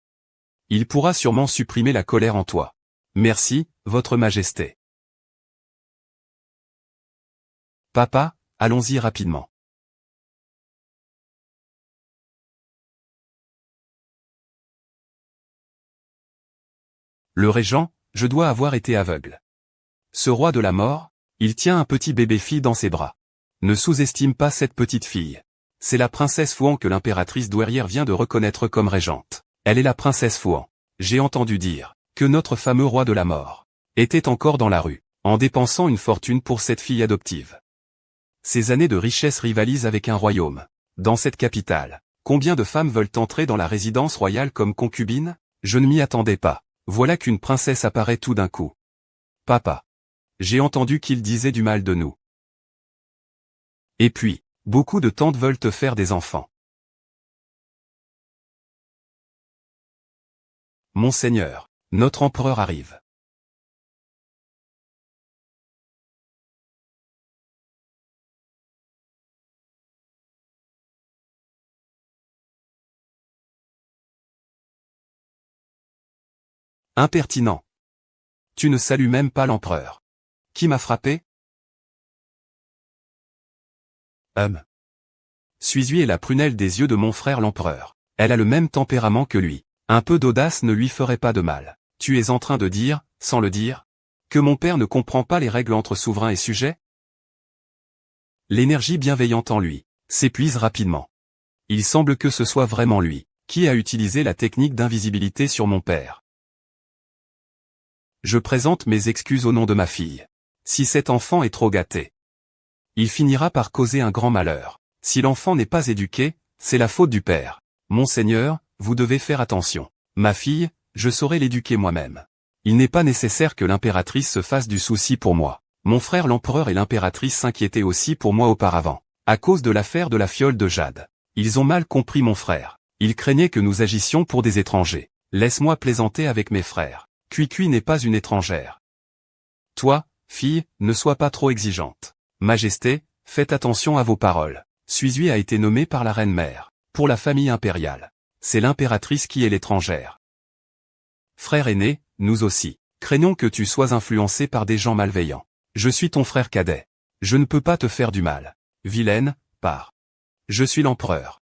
Il pourra sûrement supprimer la colère en toi. Merci, votre majesté. Papa, allons-y rapidement. Le régent, je dois avoir été aveugle. Ce roi de la mort, il tient un petit bébé-fille dans ses bras. Ne sous-estime pas cette petite fille. C'est la princesse Fouan que l'impératrice douairière vient de reconnaître comme régente. Elle est la princesse Fouan. J'ai entendu dire que notre fameux roi de la mort était encore dans la rue, en dépensant une fortune pour cette fille adoptive. Ces années de richesse rivalisent avec un royaume. Dans cette capitale, combien de femmes veulent entrer dans la résidence royale comme concubines? Je ne m'y attendais pas. Voilà qu'une princesse apparaît tout d'un coup. Papa. J'ai entendu qu'il disait du mal de nous. Et puis, beaucoup de tantes veulent te faire des enfants. Monseigneur, notre empereur arrive. Impertinent. Tu ne salues même pas l'empereur. Qui m'a frappé? Suis-lui est la prunelle des yeux de mon frère l'empereur. Elle a le même tempérament que lui. Un peu d'audace ne lui ferait pas de mal. Tu es en train de dire, sans le dire, que mon père ne comprend pas les règles entre souverain et sujet? L'énergie bienveillante en lui s'épuise rapidement. Il semble que ce soit vraiment lui qui a utilisé la technique d'invisibilité sur mon père. Je présente mes excuses au nom de ma fille. Si cet enfant est trop gâté, il finira par causer un grand malheur. Si l'enfant n'est pas éduqué, c'est la faute du père. Monseigneur, vous devez faire attention. Ma fille, je saurai l'éduquer moi-même. Il n'est pas nécessaire que l'impératrice se fasse du souci pour moi. Mon frère l'empereur et l'impératrice s'inquiétaient aussi pour moi auparavant. À cause de l'affaire de la fiole de jade. Ils ont mal compris mon frère. Ils craignaient que nous agissions pour des étrangers. Laisse-moi plaisanter avec mes frères. Cui n'est pas une étrangère. Toi, fille, ne sois pas trop exigeante. Majesté, faites attention à vos paroles. Suis-lui a été nommé par la reine-mère, pour la famille impériale. C'est l'impératrice qui est l'étrangère. Frère aîné, nous aussi, craignons que tu sois influencé par des gens malveillants. Je suis ton frère cadet. Je ne peux pas te faire du mal. Vilaine, pars. Je suis l'empereur.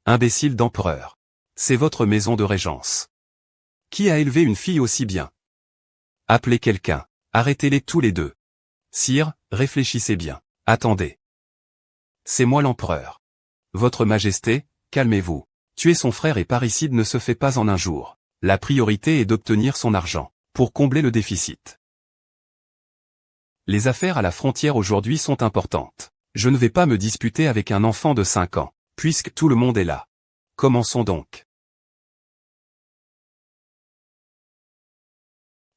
Imbécile d'empereur. C'est votre maison de régence. Qui a élevé une fille aussi bien? Appelez quelqu'un. Arrêtez-les tous les deux. Sire, réfléchissez bien. Attendez. C'est moi l'empereur. Votre Majesté, calmez-vous. Tuer son frère et parricide ne se fait pas en un jour. La priorité est d'obtenir son argent, pour combler le déficit. Les affaires à la frontière aujourd'hui sont importantes. Je ne vais pas me disputer avec un enfant de 5 ans, puisque tout le monde est là. Commençons donc.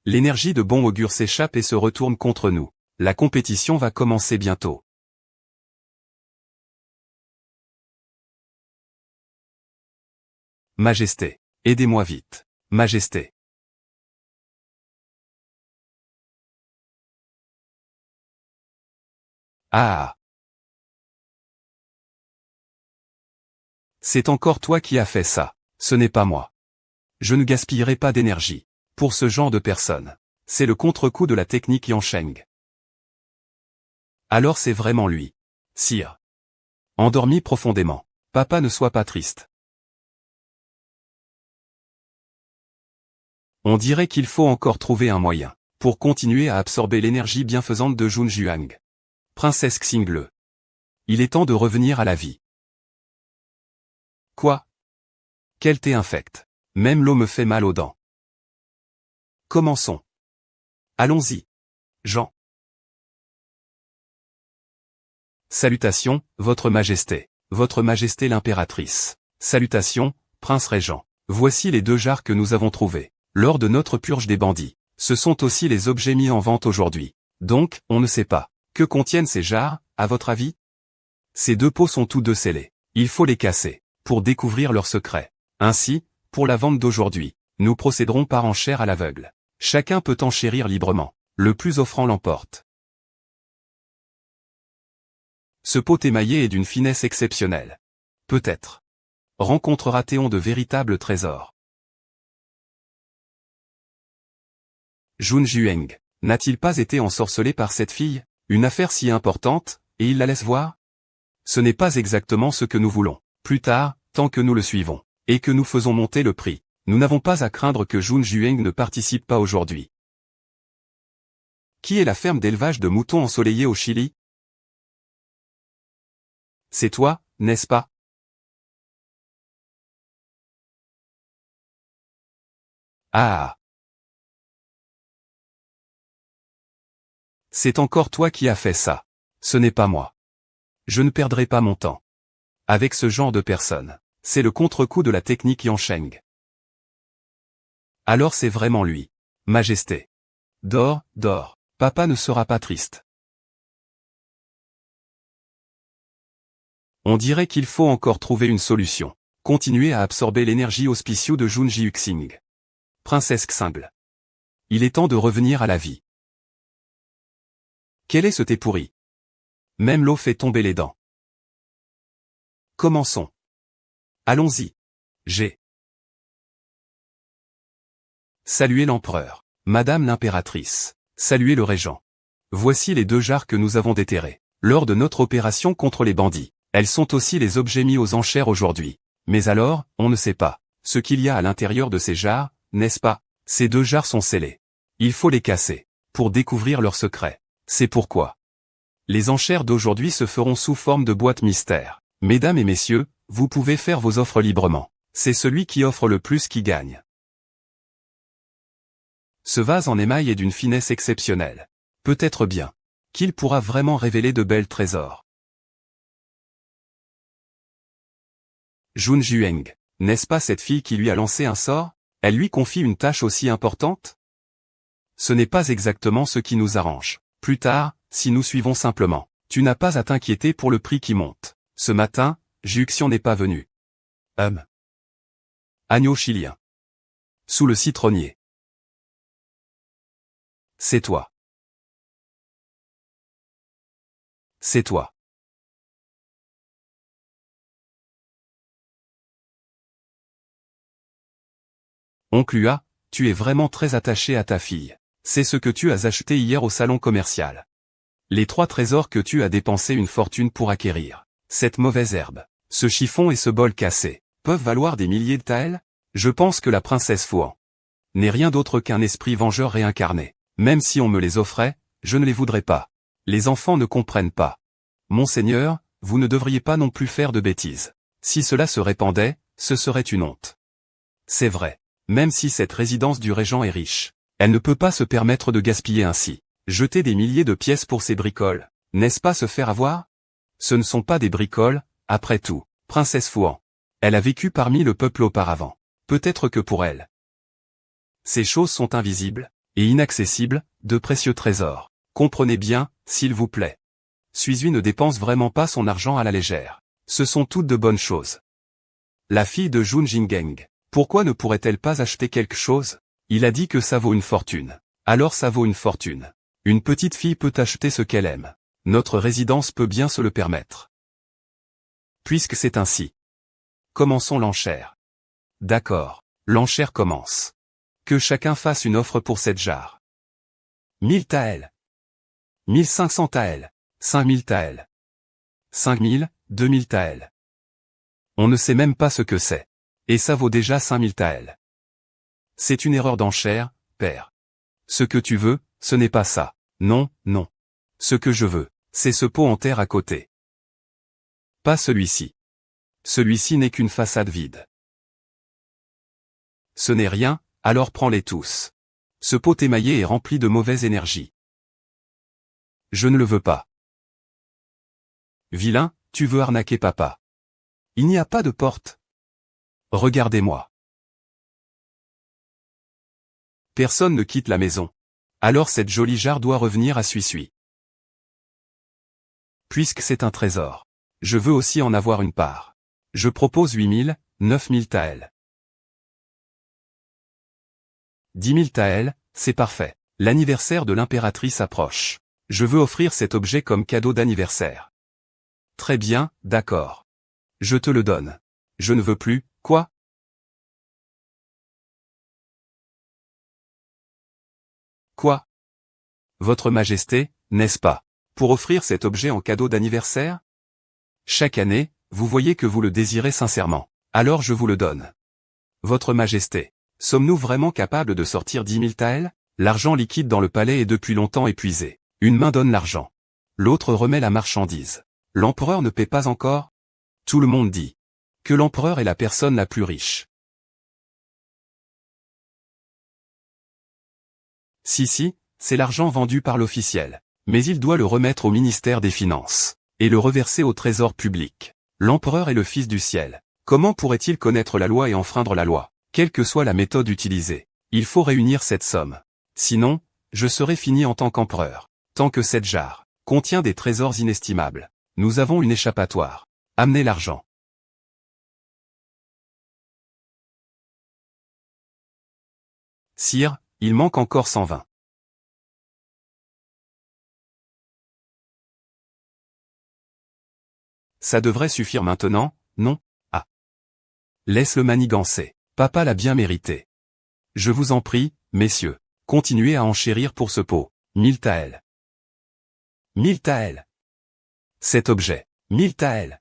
L'énergie de bon augure s'échappe et se retourne contre nous. La compétition va commencer bientôt. Majesté, aidez-moi vite. Majesté. Ah. C'est encore toi qui as fait ça. Ce n'est pas moi. Je ne gaspillerai pas d'énergie. Pour ce genre de personnes. C'est le contre-coup de la technique Yansheng. Alors c'est vraiment lui. Sire. Endormi profondément. Papa ne sois pas triste. On dirait qu'il faut encore trouver un moyen pour continuer à absorber l'énergie bienfaisante de Jun Juang. Princesse Xingle. Il est temps de revenir à la vie. Quoi? Quel thé infect. Même l'eau me fait mal aux dents. Commençons. Allons-y. Jean. Salutations, Votre Majesté. Votre Majesté l'impératrice. Salutations, Prince Régent. Voici les 2 jarres que nous avons trouvés. Lors de notre purge des bandits. Ce sont aussi les objets mis en vente aujourd'hui. Donc, on ne sait pas. Que contiennent ces jarres, à votre avis? Ces 2 pots sont tous 2 scellés. Il faut les casser, pour découvrir leurs secrets. Ainsi, pour la vente d'aujourd'hui, nous procéderons par enchère à l'aveugle. Chacun peut enchérir librement. Le plus offrant l'emporte. Ce pot émaillé est d'une finesse exceptionnelle. Peut-être rencontrera-t-on de véritables trésors. Jun Jueng n'a-t-il pas été ensorcelé par cette fille, une affaire si importante, et il la laisse voir? Ce n'est pas exactement ce que nous voulons. Plus tard, tant que nous le suivons, et que nous faisons monter le prix, nous n'avons pas à craindre que Jun Jueng ne participe pas aujourd'hui. Qui est la ferme d'élevage de moutons ensoleillés au Chili? C'est toi, n'est-ce pas? Ah! C'est encore toi qui as fait ça. Ce n'est pas moi. Je ne perdrai pas mon temps. Avec ce genre de personnes. C'est le contre-coup de la technique Yansheng. Alors c'est vraiment lui. Majesté. Dors, dors. Papa ne sera pas triste. On dirait qu'il faut encore trouver une solution. Continuer à absorber l'énergie auspicieuse de Jun Jiuxing. Princesse Xingle. Il est temps de revenir à la vie. Quel est ce thé pourri? Même l'eau fait tomber les dents. Commençons. Allons-y. J'ai salué l'empereur. Madame l'impératrice. Saluez le régent. Voici les 2 jarres que nous avons déterrées. Lors de notre opération contre les bandits. Elles sont aussi les objets mis aux enchères aujourd'hui. Mais alors, on ne sait pas ce qu'il y a à l'intérieur de ces jarres, n'est-ce pas? Ces 2 jarres sont scellées. Il faut les casser, pour découvrir leurs secrets. C'est pourquoi les enchères d'aujourd'hui se feront sous forme de boîte mystère. Mesdames et messieurs, vous pouvez faire vos offres librement. C'est celui qui offre le plus qui gagne. Ce vase en émail est d'une finesse exceptionnelle. Peut-être bien qu'il pourra vraiment révéler de belles trésors. Jun Jueng, n'est-ce pas cette fille qui lui a lancé un sort? Elle lui confie une tâche aussi importante? Ce n'est pas exactement ce qui nous arrange. Plus tard, si nous suivons simplement, tu n'as pas à t'inquiéter pour le prix qui monte. Ce matin, Juxian n'est pas venu. Agneau chilien. Sous le citronnier. C'est toi. C'est toi. Oncle Hua, tu es vraiment très attaché à ta fille. C'est ce que tu as acheté hier au salon commercial. Les 3 trésors que tu as dépensé une fortune pour acquérir. Cette mauvaise herbe, ce chiffon et ce bol cassé, peuvent valoir des milliers de taels? Je pense que la princesse Fuan n'est rien d'autre qu'un esprit vengeur réincarné. Même si on me les offrait, je ne les voudrais pas. Les enfants ne comprennent pas. Monseigneur, vous ne devriez pas non plus faire de bêtises. Si cela se répandait, ce serait une honte. C'est vrai. Même si cette résidence du régent est riche, elle ne peut pas se permettre de gaspiller ainsi. Jeter des milliers de pièces pour ces bricoles, n'est-ce pas se faire avoir? Ce ne sont pas des bricoles, après tout. Princesse Fuan. Elle a vécu parmi le peuple auparavant. Peut-être que pour elle, ces choses sont invisibles et inaccessibles, de précieux trésors. Comprenez bien, s'il vous plaît. Suizui ne dépense vraiment pas son argent à la légère. Ce sont toutes de bonnes choses. La fille de Jun Jingeng. Pourquoi ne pourrait-elle pas acheter quelque chose? Il a dit que ça vaut une fortune. Alors ça vaut une fortune. Une petite fille peut acheter ce qu'elle aime. Notre résidence peut bien se le permettre. Puisque c'est ainsi. Commençons l'enchère. D'accord. L'enchère commence. Que chacun fasse une offre pour cette jarre. 1000 taels. 1500 taels. 5000 taels. 5000, 2000 taels. On ne sait même pas ce que c'est. Et ça vaut déjà 5000 taels. C'est une erreur d'enchère, père. Ce que tu veux, ce n'est pas ça. Non, non. Ce que je veux, C'est ce pot en terre à côté. Pas celui-ci. Celui-ci n'est qu'une façade vide. Ce n'est rien, alors prends-les tous. Ce pot émaillé est rempli de mauvaise énergie. Je ne le veux pas. Vilain, tu veux arnaquer papa. Il n'y a pas de porte. Regardez-moi. Personne ne quitte la maison. Alors cette jolie jarre doit revenir à Suis-Suis. Puisque c'est un trésor. Je veux aussi en avoir une part. Je propose 8000, 9000 taels. 10 000 taels, c'est parfait. L'anniversaire de l'impératrice approche. Je veux offrir cet objet comme cadeau d'anniversaire. Très bien, d'accord. Je te le donne. Je ne veux plus, quoi? Quoi? Votre Majesté, n'est-ce pas? Pour offrir cet objet en cadeau d'anniversaire? Chaque année, vous voyez que vous le désirez sincèrement. Alors je vous le donne. Votre Majesté, sommes-nous vraiment capables de sortir 10 000 taels? L'argent liquide dans le palais est depuis longtemps épuisé. Une main donne l'argent. L'autre remet la marchandise. L'empereur ne paie pas encore? Tout le monde dit que l'empereur est la personne la plus riche. Si, c'est l'argent vendu par l'officiel. Mais il doit le remettre au ministère des Finances. Et le reverser au trésor public. L'empereur est le fils du ciel. Comment pourrait-il connaître la loi et enfreindre la loi? Quelle que soit la méthode utilisée. Il faut réunir cette somme. Sinon, je serai fini en tant qu'empereur. Tant que cette jarre contient des trésors inestimables. Nous avons une échappatoire. Amenez l'argent. Sire, il manque encore 120. Ça devrait suffire maintenant, non? Ah. Laisse-le manigancer. Papa l'a bien mérité. Je vous en prie, messieurs, continuez à enchérir pour ce pot. 1000 taels. 1000 taels. Cet objet. 1000 taels.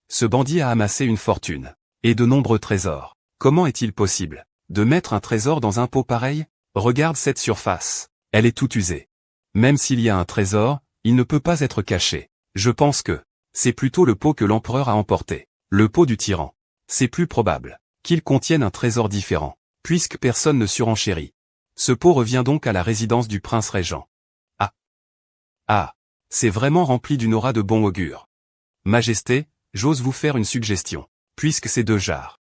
Ce bandit a amassé une fortune. Et de nombreux trésors. Comment est-il possible de mettre un trésor dans un pot pareil? Regarde cette surface. Elle est toute usée. Même s'il y a un trésor, il ne peut pas être caché. Je pense que c'est plutôt le pot que l'empereur a emporté. Le pot du tyran. C'est plus probable qu'il contienne un trésor différent, puisque personne ne surenchérit. Ce pot revient donc à la résidence du prince régent. Ah, c'est vraiment rempli d'une aura de bon augure. Majesté, j'ose vous faire une suggestion. Puisque ces deux jarres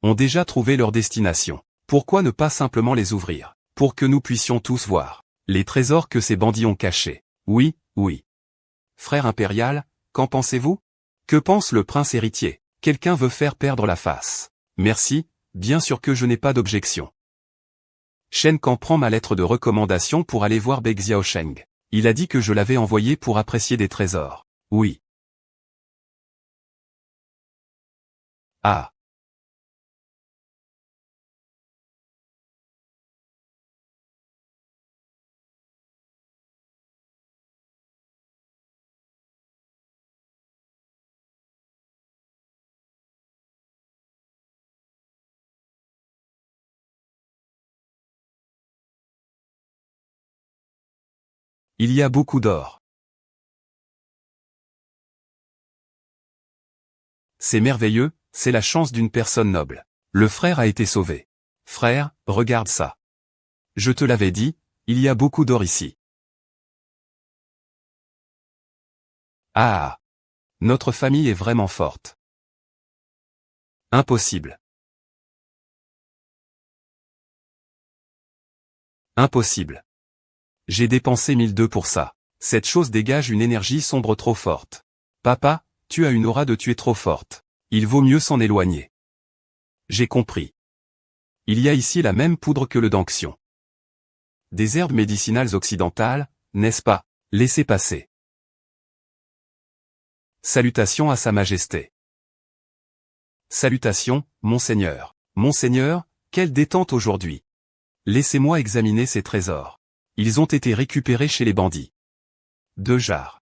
ont déjà trouvé leur destination, pourquoi ne pas simplement les ouvrir, pour que nous puissions tous voir les trésors que ces bandits ont cachés? Oui. Frère impérial, qu'en pensez-vous? Que pense le prince héritier? Quelqu'un veut faire perdre la face. Merci, bien sûr que je n'ai pas d'objection. Shen Kan prend ma lettre de recommandation pour aller voir Beg Xiaosheng. Il a dit que je l'avais envoyé pour apprécier des trésors. Oui. Ah. Il y a beaucoup d'or. C'est merveilleux, c'est la chance d'une personne noble. Le frère a été sauvé. Frère, regarde ça. Je te l'avais dit, il y a beaucoup d'or ici. Ah. Notre famille est vraiment forte. Impossible. Impossible. J'ai dépensé 1002 pour ça. Cette chose dégage une énergie sombre trop forte. Papa, tu as une aura de tuer trop forte. Il vaut mieux s'en éloigner. J'ai compris. Il y a ici la même poudre que le Danxion. Des herbes médicinales occidentales, n'est-ce pas? Laissez passer. Salutations à Sa Majesté. Salutations, Monseigneur. Monseigneur, quelle détente aujourd'hui. Laissez-moi examiner ces trésors. Ils ont été récupérés chez les bandits. 2 jarres.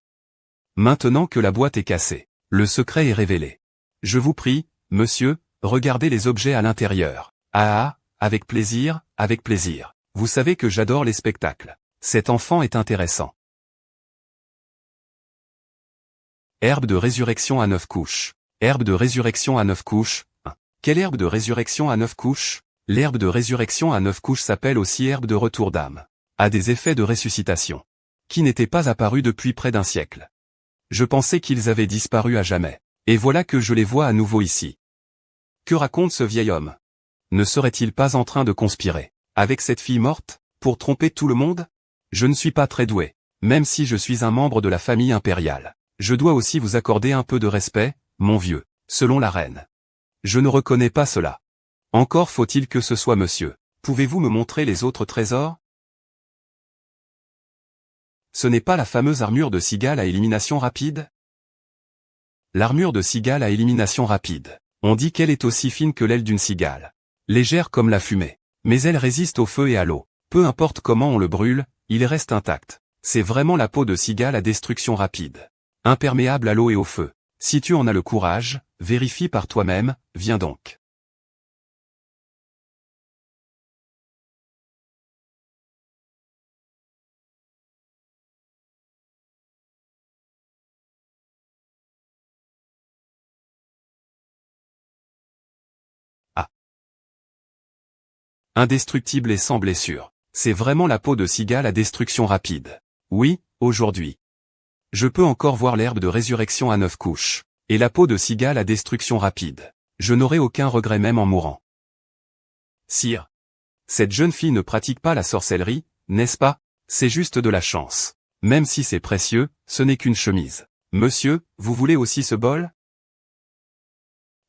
Maintenant que la boîte est cassée, le secret est révélé. Je vous prie, monsieur, regardez les objets à l'intérieur. Ah, avec plaisir, avec plaisir. Vous savez que j'adore les spectacles. Cet enfant est intéressant. Herbe de résurrection à 9 couches. Herbe de résurrection à 9 couches. 1. Quelle herbe de résurrection à 9 couches? L'herbe de résurrection à 9 couches s'appelle aussi herbe de retour d'âme. A des effets de ressuscitation. Qui n'étaient pas apparus depuis près d'un siècle. Je pensais qu'ils avaient disparu à jamais. Et voilà que je les vois à nouveau ici. Que raconte ce vieil homme? Ne serait-il pas en train de conspirer avec cette fille morte, pour tromper tout le monde? Je ne suis pas très doué. Même si je suis un membre de la famille impériale, je dois aussi vous accorder un peu de respect, mon vieux, selon la reine. Je ne reconnais pas cela. Encore faut-il que ce soit monsieur. Pouvez-vous me montrer les autres trésors? Ce n'est pas la fameuse armure de cigale à élimination rapide? L'armure de cigale à élimination rapide. On dit qu'elle est aussi fine que l'aile d'une cigale. Légère comme la fumée. Mais elle résiste au feu et à l'eau. Peu importe comment on le brûle, il reste intact. C'est vraiment la peau de cigale à destruction rapide. Imperméable à l'eau et au feu. Si tu en as le courage, vérifie par toi-même, viens donc. Ah. Indestructible et sans blessure. C'est vraiment la peau de cigale à destruction rapide. Oui, aujourd'hui. Je peux encore voir l'herbe de résurrection à 9 couches. Et la peau de cigale à destruction rapide. Je n'aurai aucun regret même en mourant. Sire. Cette jeune fille ne pratique pas la sorcellerie, n'est-ce pas? C'est juste de la chance. Même si c'est précieux, ce n'est qu'une chemise. Monsieur, vous voulez aussi ce bol?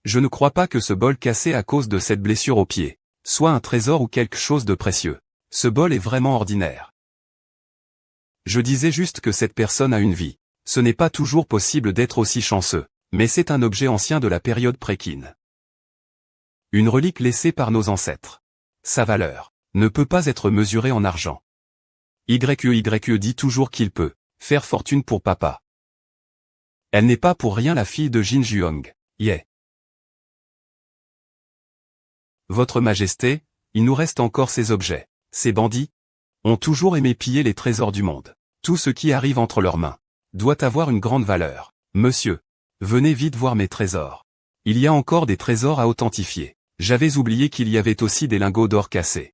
Je ne crois pas que ce bol cassé à cause de cette blessure au pied soit un trésor ou quelque chose de précieux. Ce bol est vraiment ordinaire. Je disais juste que cette personne a une vie. Ce n'est pas toujours possible d'être aussi chanceux, mais c'est un objet ancien de la période prékine. Une relique laissée par nos ancêtres. Sa valeur ne peut pas être mesurée en argent. YE dit toujours qu'il peut faire fortune pour papa. Elle n'est pas pour rien la fille de Jin Juong. Yeah. Votre Majesté, il nous reste encore ces objets. Ces bandits ont toujours aimé piller les trésors du monde. Tout ce qui arrive entre leurs mains doit avoir une grande valeur. Monsieur, venez vite voir mes trésors. Il y a encore des trésors à authentifier. J'avais oublié qu'il y avait aussi des lingots d'or cassés.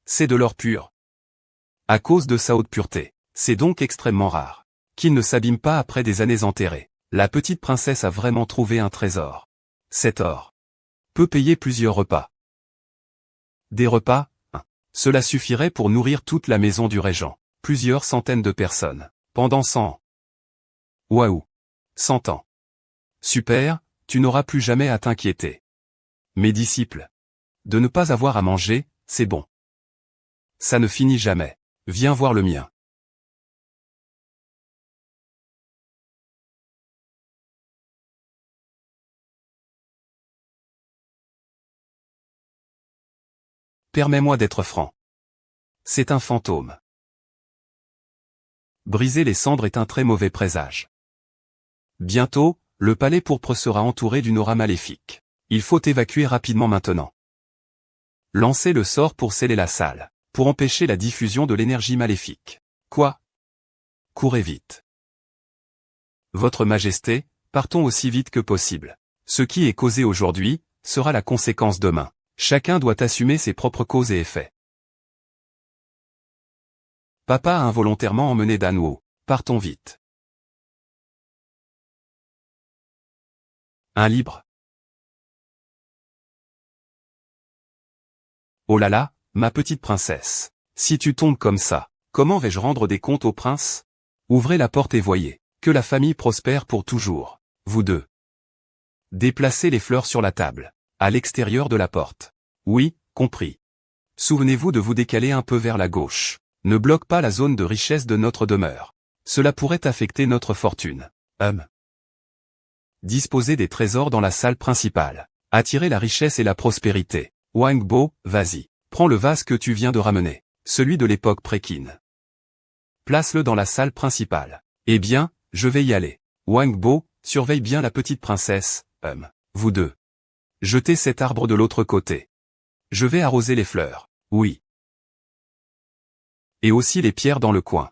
C'est de l'or pur. À cause de sa haute pureté, c'est donc extrêmement rare. Qu'il ne s'abîme pas après des années enterrées. La petite princesse a vraiment trouvé un trésor. Cet or peut payer plusieurs repas. Des repas, cela suffirait pour nourrir toute la maison du régent. Plusieurs centaines de personnes. Pendant 100 ans. Waouh. 100 ans. Super, tu n'auras plus jamais à t'inquiéter. Mes disciples. De ne pas avoir à manger, c'est bon. Ça ne finit jamais. Viens voir le mien. Permets-moi d'être franc. C'est un fantôme. Briser les cendres est un très mauvais présage. Bientôt, le palais pourpre sera entouré d'une aura maléfique. Il faut évacuer rapidement maintenant. Lancez le sort pour sceller la salle, pour empêcher la diffusion de l'énergie maléfique. Quoi? Courez vite. Votre Majesté, partons aussi vite que possible. Ce qui est causé aujourd'hui, sera la conséquence demain. Chacun doit assumer ses propres causes et effets. Papa a involontairement emmené Danwo. Partons vite. Un livre. Oh là là, ma petite princesse. Si tu tombes comme ça, comment vais-je rendre des comptes au prince? Ouvrez la porte et voyez. Que la famille prospère pour toujours. Vous deux. Déplacez les fleurs sur la table. À l'extérieur de la porte. Oui, compris. Souvenez-vous de vous décaler un peu vers la gauche. Ne bloque pas la zone de richesse de notre demeure. Cela pourrait affecter notre fortune. Disposez des trésors dans la salle principale. Attirez la richesse et la prospérité. Wang Bo, vas-y. Prends le vase que tu viens de ramener. Celui de l'époque prékine. Place-le dans la salle principale. Eh bien, je vais y aller. Wang Bo, surveille bien la petite princesse. Vous deux. Jetez cet arbre de l'autre côté. Je vais arroser les fleurs. Oui. Et aussi les pierres dans le coin.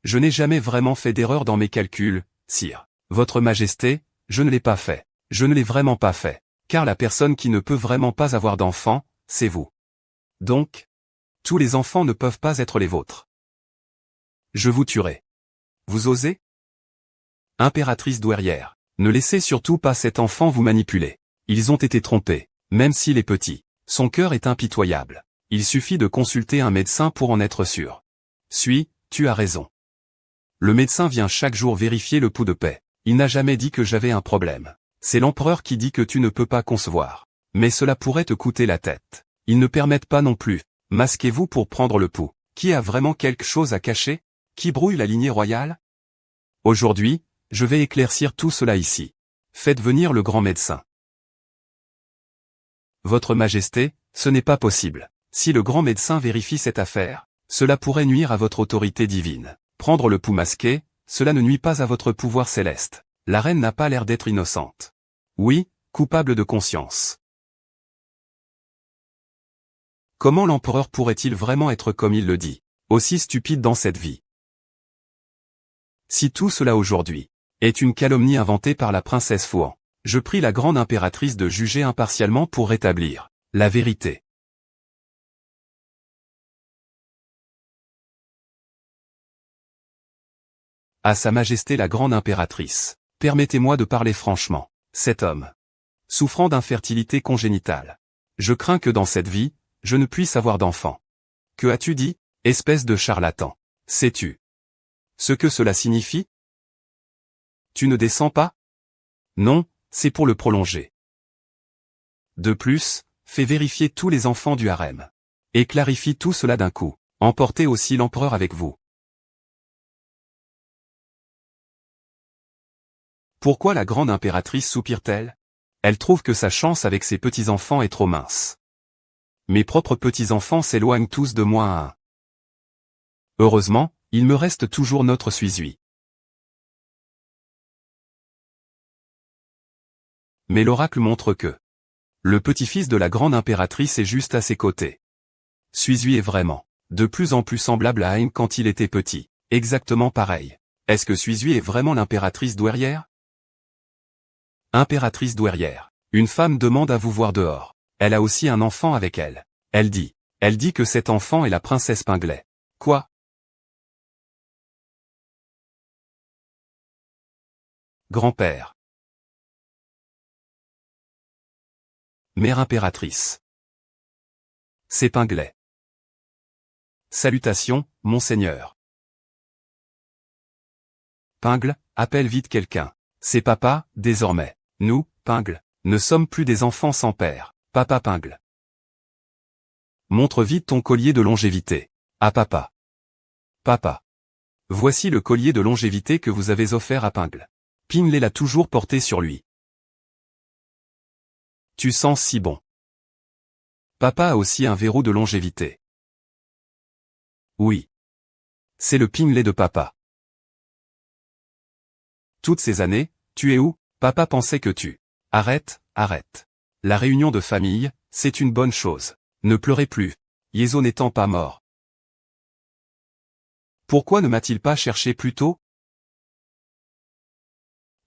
Je n'ai jamais vraiment fait d'erreur dans mes calculs, sire. Votre Majesté, je ne l'ai pas fait. Je ne l'ai vraiment pas fait. Car la personne qui ne peut vraiment pas avoir d'enfant, c'est vous. Donc, tous les enfants ne peuvent pas être les vôtres. Je vous tuerai. Vous osez? Impératrice douairière. Ne laissez surtout pas cet enfant vous manipuler. Ils ont été trompés, même s'il est petit. Son cœur est impitoyable. Il suffit de consulter un médecin pour en être sûr. Tu as raison. Le médecin vient chaque jour vérifier le pouls de paix. Il n'a jamais dit que j'avais un problème. C'est l'empereur qui dit que tu ne peux pas concevoir. Mais cela pourrait te coûter la tête. Ils ne permettent pas non plus. Masquez-vous pour prendre le pouls. Qui a vraiment quelque chose à cacher? Qui brouille la lignée royale? Aujourd'hui, je vais éclaircir tout cela ici. Faites venir le grand médecin. Votre Majesté, ce n'est pas possible. Si le grand médecin vérifie cette affaire, cela pourrait nuire à votre autorité divine. Prendre le pouls masqué, cela ne nuit pas à votre pouvoir céleste. La reine n'a pas l'air d'être innocente. Oui, coupable de conscience. Comment l'empereur pourrait-il vraiment être comme il le dit, aussi stupide dans cette vie? Si tout cela aujourd'hui est une calomnie inventée par la princesse Fouan, je prie la grande impératrice de juger impartialement pour rétablir la vérité. À Sa Majesté la grande impératrice, permettez-moi de parler franchement. Cet homme, souffrant d'infertilité congénitale, je crains que dans cette vie, je ne puisse avoir d'enfant. Que as-tu dit, espèce de charlatan? Sais-tu ce que cela signifie? Tu ne descends pas? Non, c'est pour le prolonger. De plus, fais vérifier tous les enfants du harem. Et clarifie tout cela d'un coup. Emportez aussi l'empereur avec vous. Pourquoi la grande impératrice soupire-t-elle? Elle trouve que sa chance avec ses petits-enfants est trop mince. Mes propres petits-enfants s'éloignent tous de moi à un. Heureusement, il me reste toujours notre Suizui. Mais l'oracle montre que le petit-fils de la grande impératrice est juste à ses côtés. Suizui est vraiment de plus en plus semblable à Aang quand il était petit, exactement pareil. Est-ce que Suizui est vraiment l'impératrice douairière? Impératrice douairière. Une femme demande à vous voir dehors. Elle a aussi un enfant avec elle. Elle dit que cet enfant est la princesse Pinglet. Quoi? Grand-père. Mère impératrice. C'est Pinglet. Salutations, monseigneur. Pingle, appelle vite quelqu'un. C'est papa, désormais. Nous, Pingle, ne sommes plus des enfants sans père. Papa Pingle. Montre vite ton collier de longévité. À papa. Papa. Voici le collier de longévité que vous avez offert à Pingle. Pingle l'a toujours porté sur lui. Tu sens si bon. Papa a aussi un verrou de longévité. Oui. C'est le Pingle de papa. Toutes ces années, tu es où? Papa pensait que tu. Arrête. La réunion de famille, c'est une bonne chose. Ne pleurez plus. Yezo n'étant pas mort. Pourquoi ne m'a-t-il pas cherché plus tôt?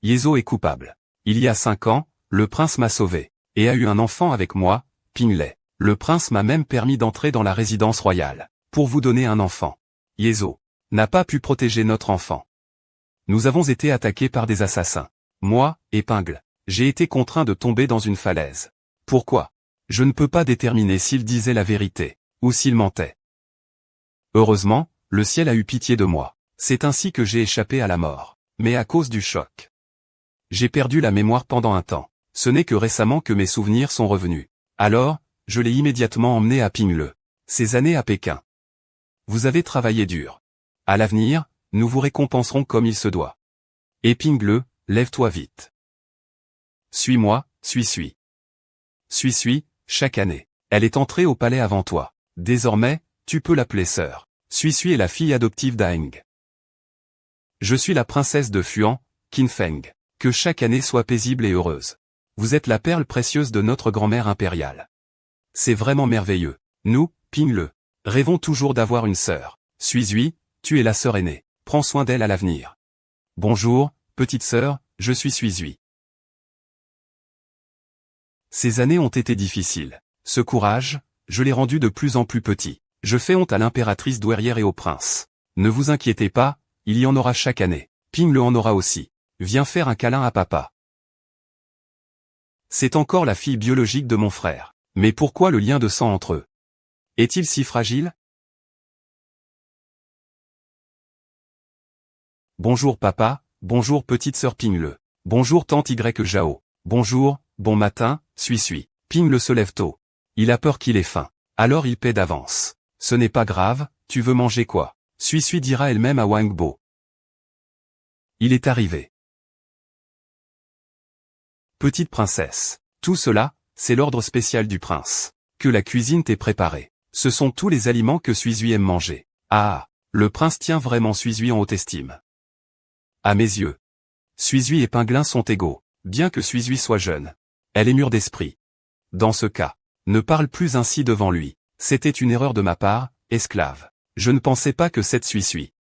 Yezo est coupable. Il y a 5 ans, le prince m'a sauvé, et a eu un enfant avec moi, Pingle. Le prince m'a même permis d'entrer dans la résidence royale, pour vous donner un enfant. Yezo n'a pas pu protéger notre enfant. Nous avons été attaqués par des assassins. Moi, et Pingle, j'ai été contraint de tomber dans une falaise. Pourquoi? Je ne peux pas déterminer s'il disait la vérité, ou s'il mentait. Heureusement, le ciel a eu pitié de moi. C'est ainsi que j'ai échappé à la mort. Mais à cause du choc. J'ai perdu la mémoire pendant un temps. Ce n'est que récemment que mes souvenirs sont revenus. Alors, je l'ai immédiatement emmené à Pingle. Ces années à Pékin. Vous avez travaillé dur. À l'avenir, nous vous récompenserons comme il se doit. Et Pingle, lève-toi vite. Suis-moi, suis. Chaque année. Elle est entrée au palais avant toi. Désormais, tu peux l'appeler sœur. Suis est la fille adoptive d'Aang. Je suis la princesse de Fuan, Qinfeng. Que chaque année soit paisible et heureuse. Vous êtes la perle précieuse de notre grand-mère impériale. C'est vraiment merveilleux. Nous, Pingle, rêvons toujours d'avoir une sœur. Suis, tu es la sœur aînée. prends soin d'elle à l'avenir. Bonjour, petite sœur, je suis Suizui. Ces années ont été difficiles. Ce courage, je l'ai rendu de plus en plus petit. Je fais honte à l'impératrice douairière et au prince. Ne vous inquiétez pas, il y en aura chaque année. Ping le en aura aussi. Viens faire un câlin à papa. C'est encore la fille biologique de mon frère. Mais pourquoi le lien de sang entre eux? Est-il si fragile? Bonjour papa, bonjour petite sœur Ping-le. Bonjour tante Y Jao. Bonjour, bon matin, suis. Ping-le se lève tôt. Il a peur qu'il ait faim. Alors il paie d'avance. Ce n'est pas grave, tu veux manger quoi? Suis dira elle-même à Wang Bo. Il est arrivé. Petite princesse. Tout cela, c'est l'ordre spécial du prince. Que la cuisine t'ait préparé. Ce sont tous les aliments que Suizui aime manger. Ah, le prince tient vraiment Suizui en haute estime. À mes yeux. Suizui et Pinglin sont égaux, bien que Suizui soit jeune. Elle est mûre d'esprit. Dans ce cas, ne parle plus ainsi devant lui. C'était une erreur de ma part, esclave. Je ne pensais pas que cette Suizui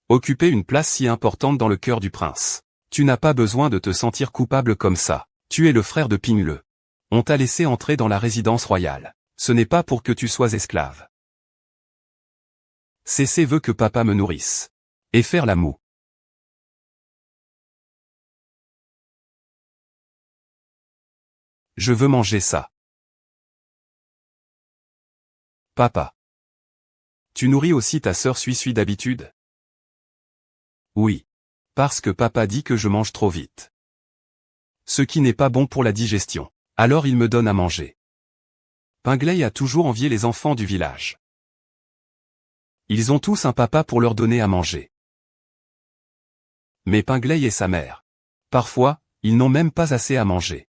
occupait une place si importante dans le cœur du prince. Tu n'as pas besoin de te sentir coupable comme ça. Tu es le frère de Ping-le. On t'a laissé entrer dans la résidence royale. Ce n'est pas pour que tu sois esclave. Cessez veut que papa me nourrisse. Et faire la moue. Je veux manger ça. Papa. Tu nourris aussi ta sœur Suizui d'habitude? Oui. Parce que papa dit que je mange trop vite. Ce qui n'est pas bon pour la digestion. Alors il me donne à manger. Pingley a toujours envié les enfants du village. Ils ont tous un papa pour leur donner à manger. Mais Pingley et sa mère. Parfois, ils n'ont même pas assez à manger.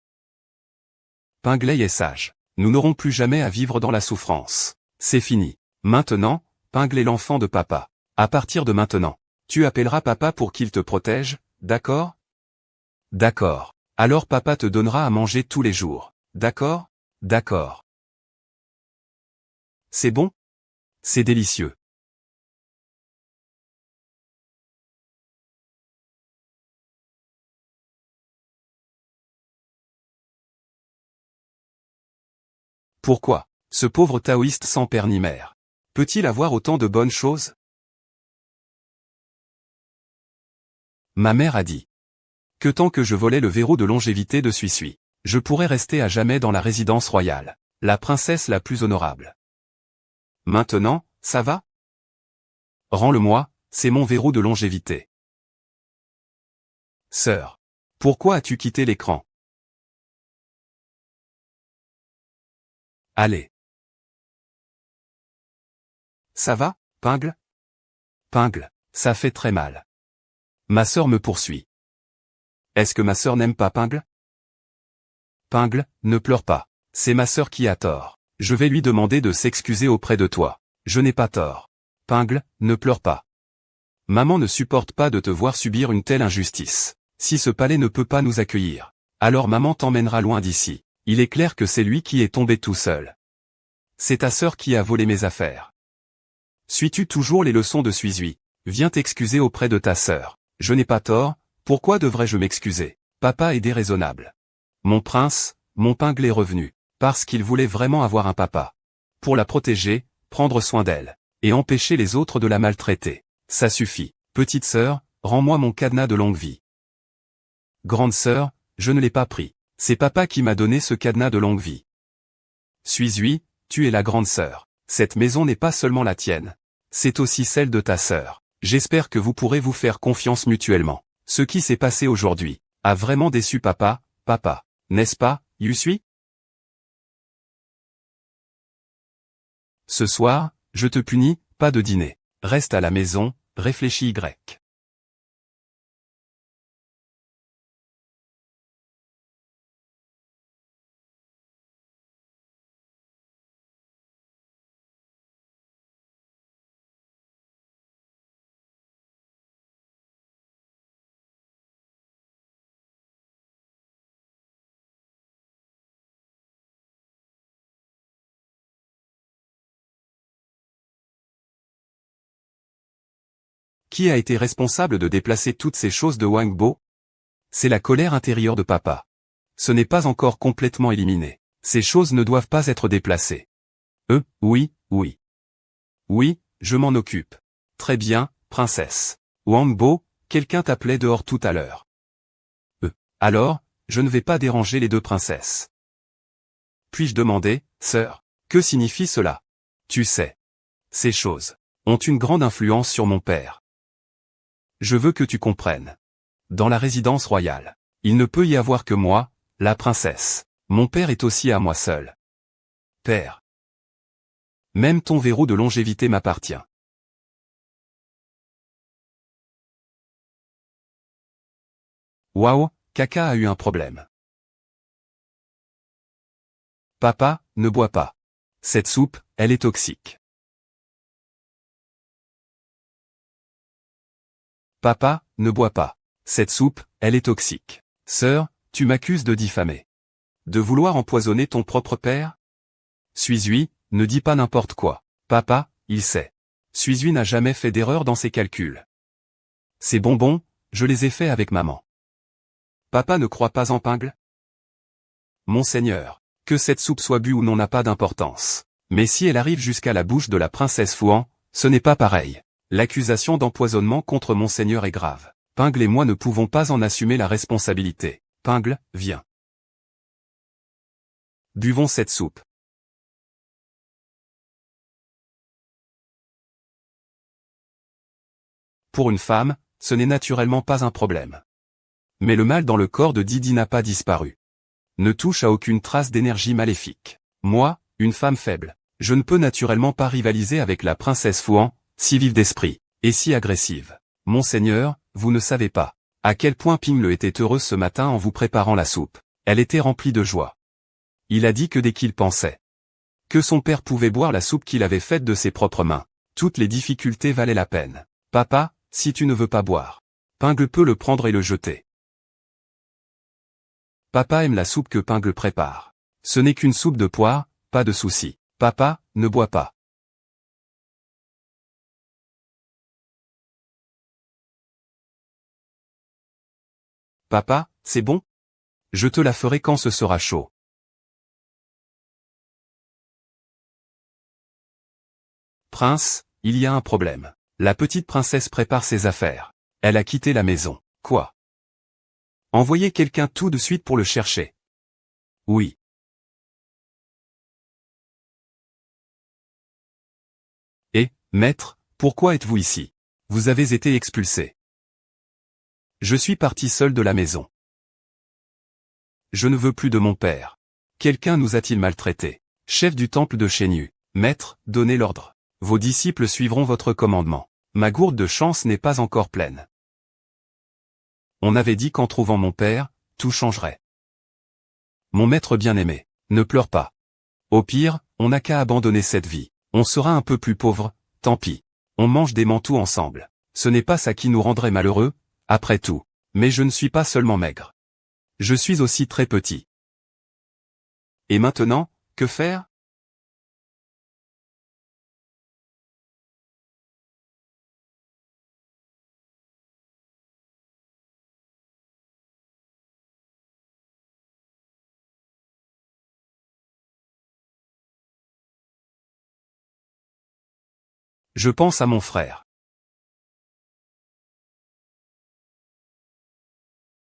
Pingley est sage. Nous n'aurons plus jamais à vivre dans la souffrance. C'est fini. Maintenant, Pingley l'enfant de papa. À partir de maintenant, tu appelleras papa pour qu'il te protège, d'accord? D'accord. Alors papa te donnera à manger tous les jours. D'accord? D'accord. C'est bon? C'est délicieux. Pourquoi? Ce pauvre taoïste sans père ni mère. Peut-il avoir autant de bonnes choses? Ma mère a dit que tant que je volais le verrou de longévité de Suisui, je pourrais rester à jamais dans la résidence royale, la princesse la plus honorable. Maintenant, ça va? Rends-le-moi, c'est mon verrou de longévité. Sœur. Pourquoi as-tu quitté l'écran? Allez. Ça va, Pingle? Pingle, ça fait très mal. Ma sœur me poursuit. Est-ce que ma sœur n'aime pas Pingle? Pingle, ne pleure pas. C'est ma sœur qui a tort. Je vais lui demander de s'excuser auprès de toi. Je n'ai pas tort. Pingle, ne pleure pas. Maman ne supporte pas de te voir subir une telle injustice. Si ce palais ne peut pas nous accueillir, alors maman t'emmènera loin d'ici. Il est clair que c'est lui qui est tombé tout seul. C'est ta sœur qui a volé mes affaires. Suis-tu toujours les leçons de Suizui? Viens t'excuser auprès de ta sœur. Je n'ai pas tort, pourquoi devrais-je m'excuser? Papa est déraisonnable. Mon prince, mon Pingle est revenu, parce qu'il voulait vraiment avoir un papa. Pour la protéger, prendre soin d'elle, et empêcher les autres de la maltraiter. Ça suffit. Petite sœur, rends-moi mon cadenas de longue vie. Grande sœur, je ne l'ai pas pris. C'est papa qui m'a donné ce cadenas de longue vie. Suizui, tu es la grande sœur. Cette maison n'est pas seulement la tienne. C'est aussi celle de ta sœur. J'espère que vous pourrez vous faire confiance mutuellement. Ce qui s'est passé aujourd'hui a vraiment déçu papa, n'est-ce pas, Yusui? Ce soir, je te punis, pas de dîner. Reste à la maison, réfléchis Y. Qui a été responsable de déplacer toutes ces choses de Wang Bo? C'est la colère intérieure de papa. Ce n'est pas encore complètement éliminé. Ces choses ne doivent pas être déplacées. Oui, oui. Oui, je m'en occupe. Très bien, princesse. Wang Bo, quelqu'un t'appelait dehors tout à l'heure. Alors, je ne vais pas déranger les deux princesses. Puis-je demander, sœur, que signifie cela? Tu sais. Ces choses ont une grande influence sur mon père. Je veux que tu comprennes. Dans la résidence royale, il ne peut y avoir que moi, la princesse. Mon père est aussi à moi seul. Père. Même ton verrou de longévité m'appartient. Waouh, Caca a eu un problème. Papa, ne bois pas. Cette soupe, elle est toxique. Papa, ne bois pas. Cette soupe, elle est toxique. Sœur, tu m'accuses de diffamer. De vouloir empoisonner ton propre père? Suis-lui, ne dis pas n'importe quoi. Papa, il sait. Suis-lui n'a jamais fait d'erreur dans ses calculs. Ces bonbons, je les ai faits avec maman. Papa ne croit pas en Pingle? Monseigneur, que cette soupe soit bue ou non n'a pas d'importance. Mais si elle arrive jusqu'à la bouche de la princesse Fouan, ce n'est pas pareil. L'accusation d'empoisonnement contre Monseigneur est grave. Pingle et moi ne pouvons pas en assumer la responsabilité. Pingle, viens. Buvons cette soupe. Pour une femme, ce n'est naturellement pas un problème. Mais le mal dans le corps de Didi n'a pas disparu. Ne touche à aucune trace d'énergie maléfique. Moi, une femme faible, je ne peux naturellement pas rivaliser avec la princesse Fouan, si vive d'esprit, et si agressive. Monseigneur, vous ne savez pas à quel point Pingle était heureuse ce matin en vous préparant la soupe. Elle était remplie de joie. Il a dit que dès qu'il pensait que son père pouvait boire la soupe qu'il avait faite de ses propres mains, toutes les difficultés valaient la peine. Papa, si tu ne veux pas boire, Pingle peut le prendre et le jeter. Papa aime la soupe que Pingle prépare. Ce n'est qu'une soupe de poire, pas de souci. Papa, ne bois pas. Papa, c'est bon? Je te la ferai quand ce sera chaud. Prince, il y a un problème. La petite princesse prépare ses affaires. Elle a quitté la maison. Quoi? Envoyez quelqu'un tout de suite pour le chercher. Oui. Et, maître, pourquoi êtes-vous ici? Vous avez été expulsé. Je suis parti seul de la maison. Je ne veux plus de mon père. Quelqu'un nous a-t-il maltraités? Chef du temple de Shenyu. Maître, donnez l'ordre. Vos disciples suivront votre commandement. Ma gourde de chance n'est pas encore pleine. On avait dit qu'en trouvant mon père, tout changerait. Mon maître bien-aimé, ne pleure pas. Au pire, on n'a qu'à abandonner cette vie. On sera un peu plus pauvre, tant pis. On mange des mantous ensemble. Ce n'est pas ça qui nous rendrait malheureux, après tout. Mais je ne suis pas seulement maigre. Je suis aussi très petit. Et maintenant, que faire? Je pense à mon frère.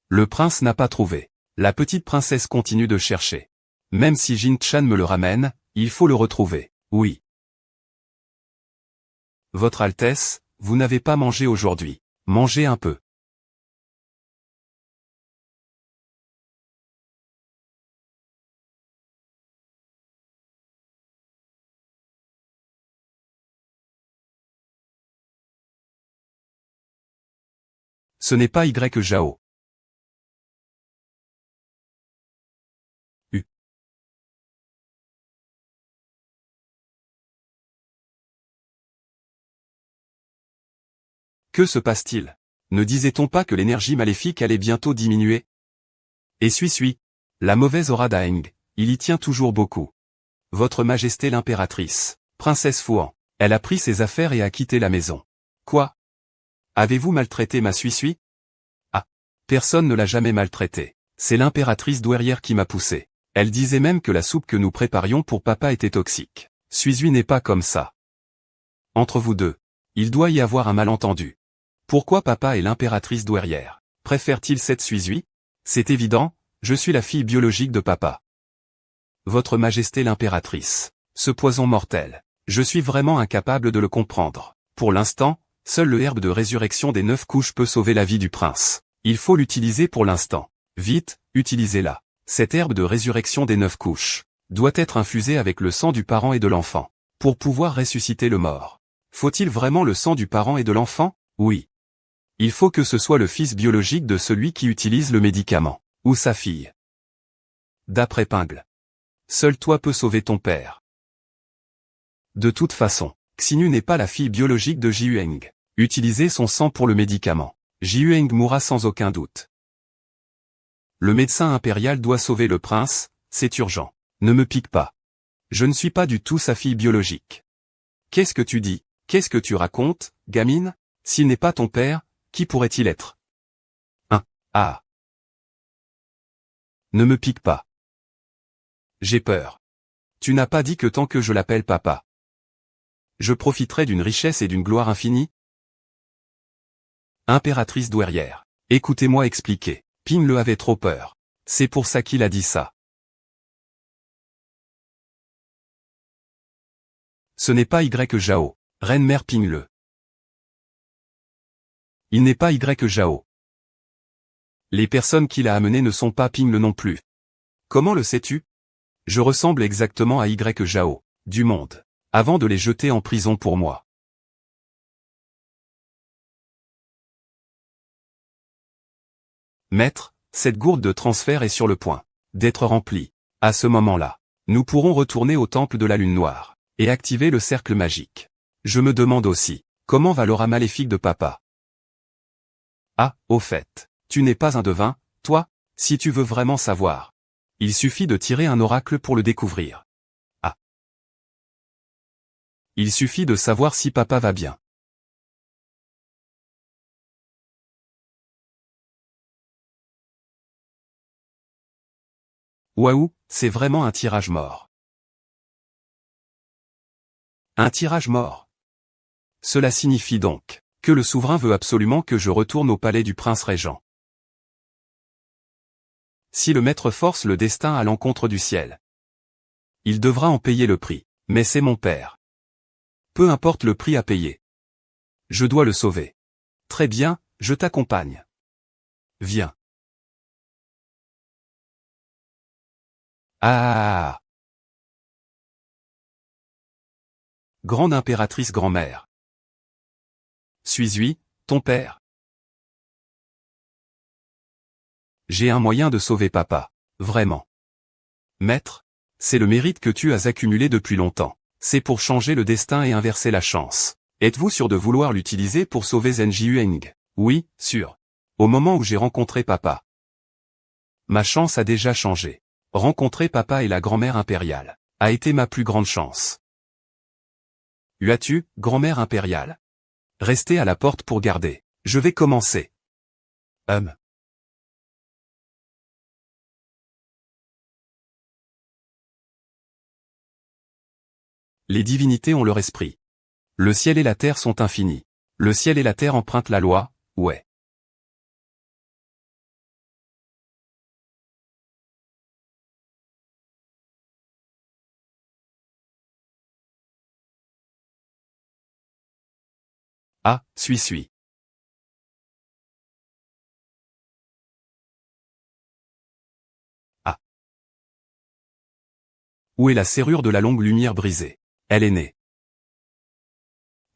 Le prince n'a pas trouvé. La petite princesse continue de chercher. Même si Jin-chan me le ramène, il faut le retrouver. Oui. Votre Altesse, vous n'avez pas mangé aujourd'hui. Mangez un peu. Ce n'est pas Y Jao. U. Que se passe-t-il? Ne disait-on pas que l'énergie maléfique allait bientôt diminuer? Et suis. La mauvaise aura d'Aeng, il y tient toujours beaucoup. Votre Majesté l'impératrice, princesse Fouan, elle a pris ses affaires et a quitté la maison. Quoi? Avez-vous maltraité ma Suisui? Ah. Personne ne l'a jamais maltraité. C'est l'impératrice douairière qui m'a poussé. Elle disait même que la soupe que nous préparions pour papa était toxique. Suisui n'est pas comme ça. Entre vous deux, il doit y avoir un malentendu. Pourquoi papa et l'impératrice douairière préfèrent-ils cette Suisui? C'est évident, je suis la fille biologique de papa. Votre Majesté l'impératrice. Ce poison mortel. Je suis vraiment incapable de le comprendre. Pour l'instant, seul le herbe de résurrection des 9 couches peut sauver la vie du prince. Il faut l'utiliser pour l'instant. Vite, utilisez-la. Cette herbe de résurrection des 9 couches doit être infusée avec le sang du parent et de l'enfant. Pour pouvoir ressusciter le mort. Faut-il vraiment le sang du parent et de l'enfant? Oui. Il faut que ce soit le fils biologique de celui qui utilise le médicament. Ou sa fille. D'après Pingle. Seul toi peux sauver ton père. De toute façon, Xinu n'est pas la fille biologique de Jiueng. Utilisez son sang pour le médicament. Jiueng mourra sans aucun doute. Le médecin impérial doit sauver le prince, c'est urgent. Ne me pique pas. Je ne suis pas du tout sa fille biologique. Qu'est-ce que tu dis? Qu'est-ce que tu racontes, gamine? S'il n'est pas ton père, qui pourrait-il être? Ah. Ne me pique pas. J'ai peur. Tu n'as pas dit que tant que je l'appelle papa, je profiterai d'une richesse et d'une gloire infinie? Impératrice douairière. Écoutez-moi expliquer. Pingle avait trop peur. C'est pour ça qu'il a dit ça. Ce n'est pas Y Jao, reine-mère Pingle. Il n'est pas Y Jao. Les personnes qu'il a amenées ne sont pas Pingle non plus. Comment le sais-tu? Je ressemble exactement à Y Jao, du monde, avant de les jeter en prison pour moi. Maître, cette gourde de transfert est sur le point d'être remplie. À ce moment-là, nous pourrons retourner au temple de la lune noire et activer le cercle magique. Je me demande aussi, comment va l'aura maléfique de papa? Ah, au fait, tu n'es pas un devin, toi? Si tu veux vraiment savoir, il suffit de tirer un oracle pour le découvrir. Ah. Il suffit de savoir si papa va bien. Waouh, c'est vraiment un tirage mort. Un tirage mort. Cela signifie donc que le souverain veut absolument que je retourne au palais du prince régent. Si le maître force le destin à l'encontre du ciel, il devra en payer le prix, mais c'est mon père. Peu importe le prix à payer. Je dois le sauver. Très bien, je t'accompagne. Viens. Ah. Grande impératrice grand-mère. Suis-je, ton père? J'ai un moyen de sauver papa. Vraiment. Maître, c'est le mérite que tu as accumulé depuis longtemps. C'est pour changer le destin et inverser la chance. Êtes-vous sûr de vouloir l'utiliser pour sauver Zhen Jiueng? Oui, sûr. Au moment où j'ai rencontré papa, ma chance a déjà changé. Rencontrer papa et la grand-mère impériale a été ma plus grande chance. As-tu, grand-mère impériale? Restez à la porte pour garder. Je vais commencer. Les divinités ont leur esprit. Le ciel et la terre sont infinis. Le ciel et la terre empruntent la loi, ouais. Ah, suis. Ah. Où est la serrure de la longue lumière brisée? Elle est née.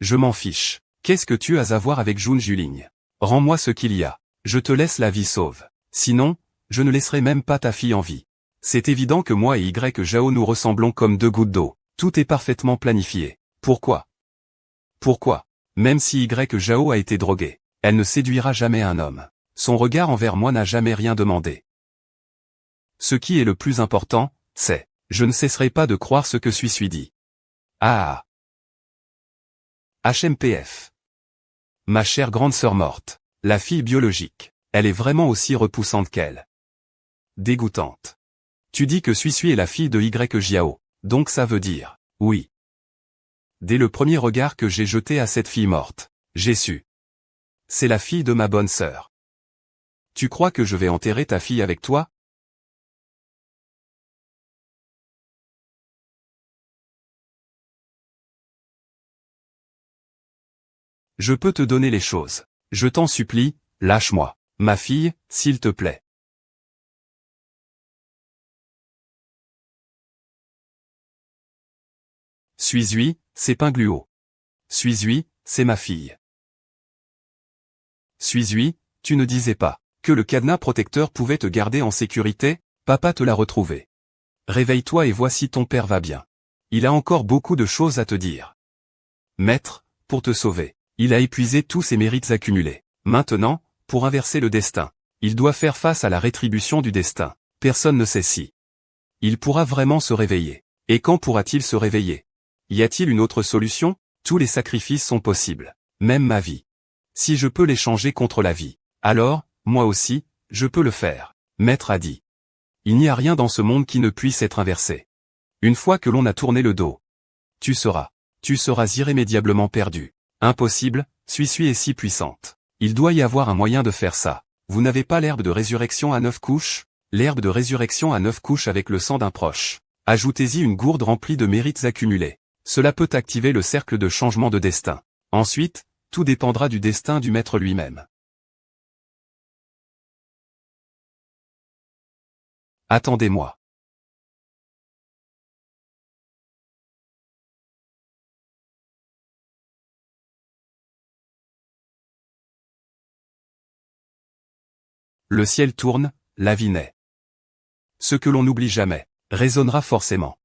Je m'en fiche. Qu'est-ce que tu as à voir avec Jun Juling? Rends-moi ce qu'il y a. Je te laisse la vie sauve. Sinon, je ne laisserai même pas ta fille en vie. C'est évident que moi et Y Jao nous ressemblons comme deux gouttes d'eau. Tout est parfaitement planifié. Pourquoi? Même si Y Jao a été droguée, elle ne séduira jamais un homme. Son regard envers moi n'a jamais rien demandé. Ce qui est le plus important, c'est, je ne cesserai pas de croire ce que suis dit. Ah. HMPF. Ma chère grande sœur morte. La fille biologique. Elle est vraiment aussi repoussante qu'elle. Dégoûtante. Tu dis que Suis est la fille de Jiao. Donc ça veut dire, oui. Dès le premier regard que j'ai jeté à cette fille morte, j'ai su. C'est la fille de ma bonne sœur. Tu crois que je vais enterrer ta fille avec toi? Je peux te donner les choses. Je t'en supplie, lâche-moi. Ma fille, s'il te plaît. Suis, c'est Pingluo. Suis, c'est ma fille. Suis, tu ne disais pas que le cadenas protecteur pouvait te garder en sécurité? Papa te l'a retrouvé. Réveille-toi et vois si ton père va bien. Il a encore beaucoup de choses à te dire. Maître, pour te sauver, il a épuisé tous ses mérites accumulés. Maintenant, pour inverser le destin, il doit faire face à la rétribution du destin. Personne ne sait si il pourra vraiment se réveiller. Et quand pourra-t-il se réveiller? Y a-t-il une autre solution? Tous les sacrifices sont possibles. Même ma vie. Si je peux l'échanger contre la vie, alors, moi aussi, je peux le faire. Maître a dit. Il n'y a rien dans ce monde qui ne puisse être inversé. Une fois que l'on a tourné le dos, tu seras irrémédiablement perdu. Impossible, Suis est si puissante. Il doit y avoir un moyen de faire ça. Vous n'avez pas l'herbe de résurrection à 9 couches? L'herbe de résurrection à 9 couches avec le sang d'un proche. Ajoutez-y une gourde remplie de mérites accumulés. Cela peut activer le cercle de changement de destin. Ensuite, tout dépendra du destin du maître lui-même. Attendez-moi. Le ciel tourne, la vie naît. Ce que l'on n'oublie jamais, résonnera forcément.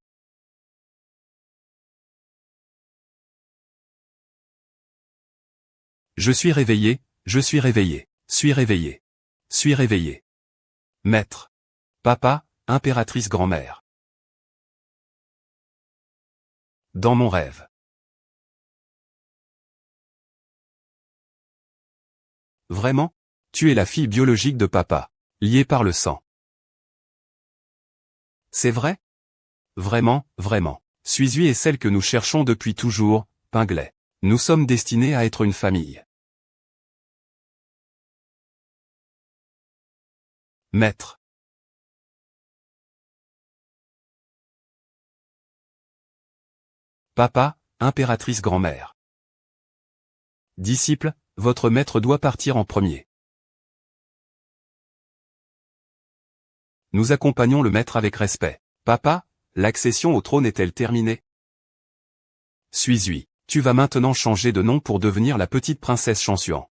Je suis réveillé, je suis réveillé, suis réveillé. Suis réveillé. Maître. Papa, impératrice grand-mère. Dans mon rêve. Vraiment? Tu es la fille biologique de papa, liée par le sang. C'est vrai? Vraiment, vraiment. Suis est celle que nous cherchons depuis toujours, Pinglet. Nous sommes destinés à être une famille. Maître. Papa, impératrice grand-mère. Disciple, votre maître doit partir en premier. Nous accompagnons le maître avec respect. Papa, l'accession au trône est-elle terminée? Suis, tu vas maintenant changer de nom pour devenir la petite princesse Chansuan.